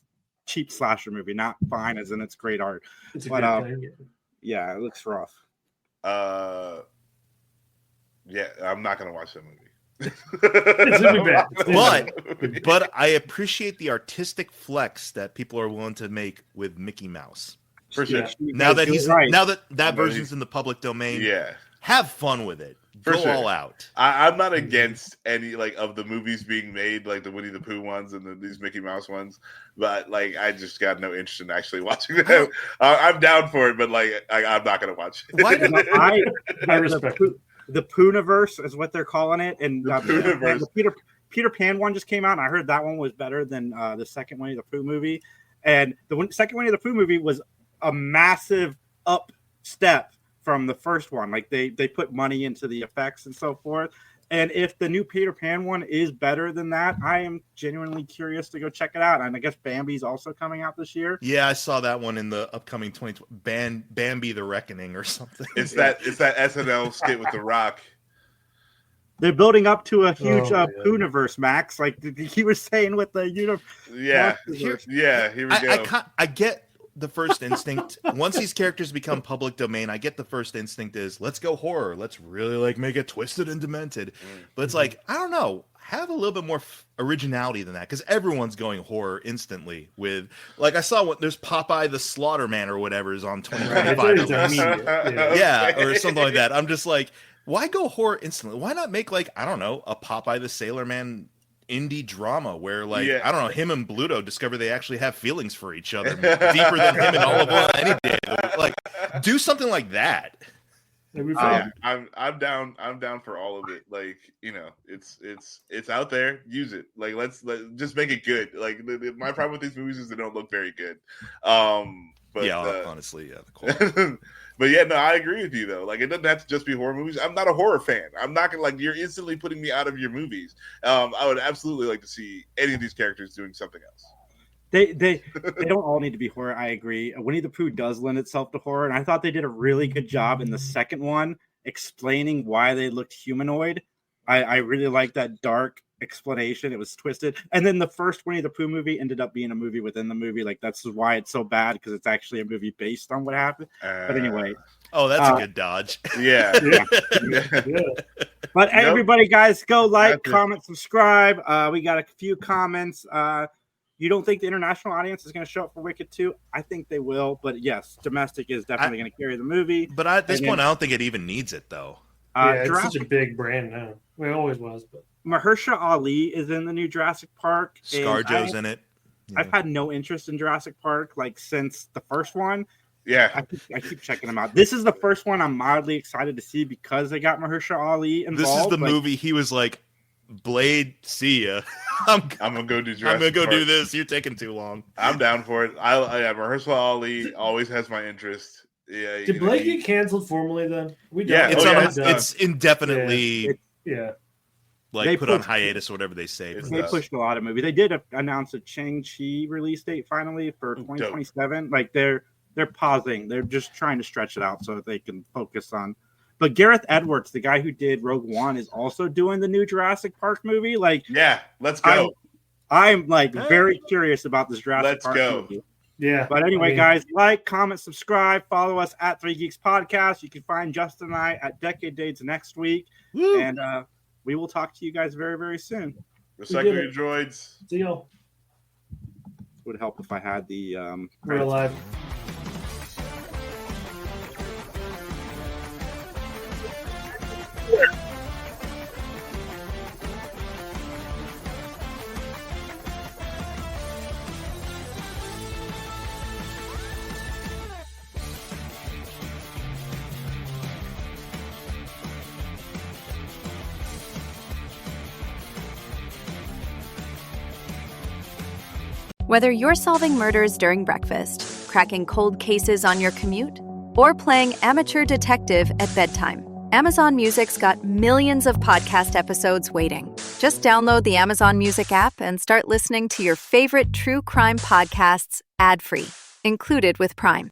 cheap slasher movie, not fine as in it's great art. Yeah, it looks rough. Yeah, I'm not gonna watch that movie. It's gonna be bad. But I appreciate the artistic flex that people are willing to make with Mickey Mouse. For sure. Now that that version's in the public domain, have fun with it. For Go sure. all out. I'm not against any like of the movies being made, like the Winnie the Pooh ones and these Mickey Mouse ones, but like I just got no interest in actually watching them. I'm down for it, but like I'm not gonna watch it. Why do- I respect it. The Poohniverse is what they're calling it, and The Poohniverse. the Peter Pan one just came out, and I heard that one was better than the second Winnie the Pooh movie. And the second Winnie the Pooh movie was a massive up step from the first one. Like they put money into the effects and so forth. And if the new Peter Pan one is better than that, I am genuinely curious to go check it out. And I guess Bambi's also coming out this year. Yeah, I saw that one in the upcoming 2020 Bambi the Reckoning or something. It's that SNL skit with The Rock. They're building up to a huge Oh, yeah. Poohniverse, Max. Like he was saying with the Yeah, Multiverse. yeah. Here we go. I get the first instinct. Once these characters become public domain, I get the first instinct is let's go horror. Let's really like make it twisted and demented. But it's like, I don't know, have a little bit more originality than that, because everyone's going horror instantly with like I saw there's Popeye the Slaughterman or whatever is on 2025. Yeah, or something like that. I'm just like, why go horror instantly? Why not make like, I don't know, a Popeye the Sailor Man indie drama where like I don't know, him and Bluto discover they actually have feelings for each other deeper than him and Olive Oil any day. Like do something like that. I'm down for all of it. Like, you know, it's out there. Use it. Like let's just make it good. Like my problem with these movies is they don't look very good. But yeah, honestly, yeah. The quality. But yeah, no, I agree with you though. Like, it doesn't have to just be horror movies. I'm not a horror fan. I'm not gonna like. You're instantly putting me out of your movies. I would absolutely like to see any of these characters doing something else. They don't all need to be horror. I agree. Winnie the Pooh does lend itself to horror, and I thought they did a really good job in the second one explaining why they looked humanoid. I really like that dark explanation. It was twisted, and then the first Winnie the Pooh movie ended up being a movie within the movie. Like that's why it's so bad, because it's actually a movie based on what happened. But anyway, that's a good dodge. Yeah. But everybody, guys, go like, comment, subscribe. We got a few comments. You don't think the international audience is going to show up for Wicked 2? I think they will, but yes, domestic is definitely going to carry the movie. But at this point, I don't think it even needs it though. It's such a big brand now. Well, it always was, but Mahershala Ali is in the new Jurassic Park. ScarJo's in it. I've had no interest in Jurassic Park like since the first one. Yeah, I keep checking them out. This is the first one I'm mildly excited to see because they got Mahershala Ali involved. This is the movie he was like, Blade, see ya. I'm gonna go do Jurassic I'm gonna go Park. do this. You're taking too long. I'm down for it. Mahershala Ali always has my interest. Yeah. Did Blade get canceled formally then? It's indefinitely like they put on hiatus or whatever they say. They pushed a lot of movies. They did announce a Shang-Chi release date finally for 2027. Like they're pausing. They're just trying to stretch it out so that they can focus on. But Gareth Edwards, the guy who did Rogue One, is also doing the new Jurassic Park movie. Like, yeah, let's go. I'm like very curious about this Jurassic Park movie. Yeah. But anyway, guys, like, comment, subscribe, follow us at 3 Geeks Podcast. You can find Justin and I at Decade Dates next week. Woo. And we will talk to you guys very, very soon. Recycle your droids. Deal. Would help if I had the We're alive. Whether you're solving murders during breakfast, cracking cold cases on your commute, or playing amateur detective at bedtime, Amazon Music's got millions of podcast episodes waiting. Just download the Amazon Music app and start listening to your favorite true crime podcasts ad-free, included with Prime.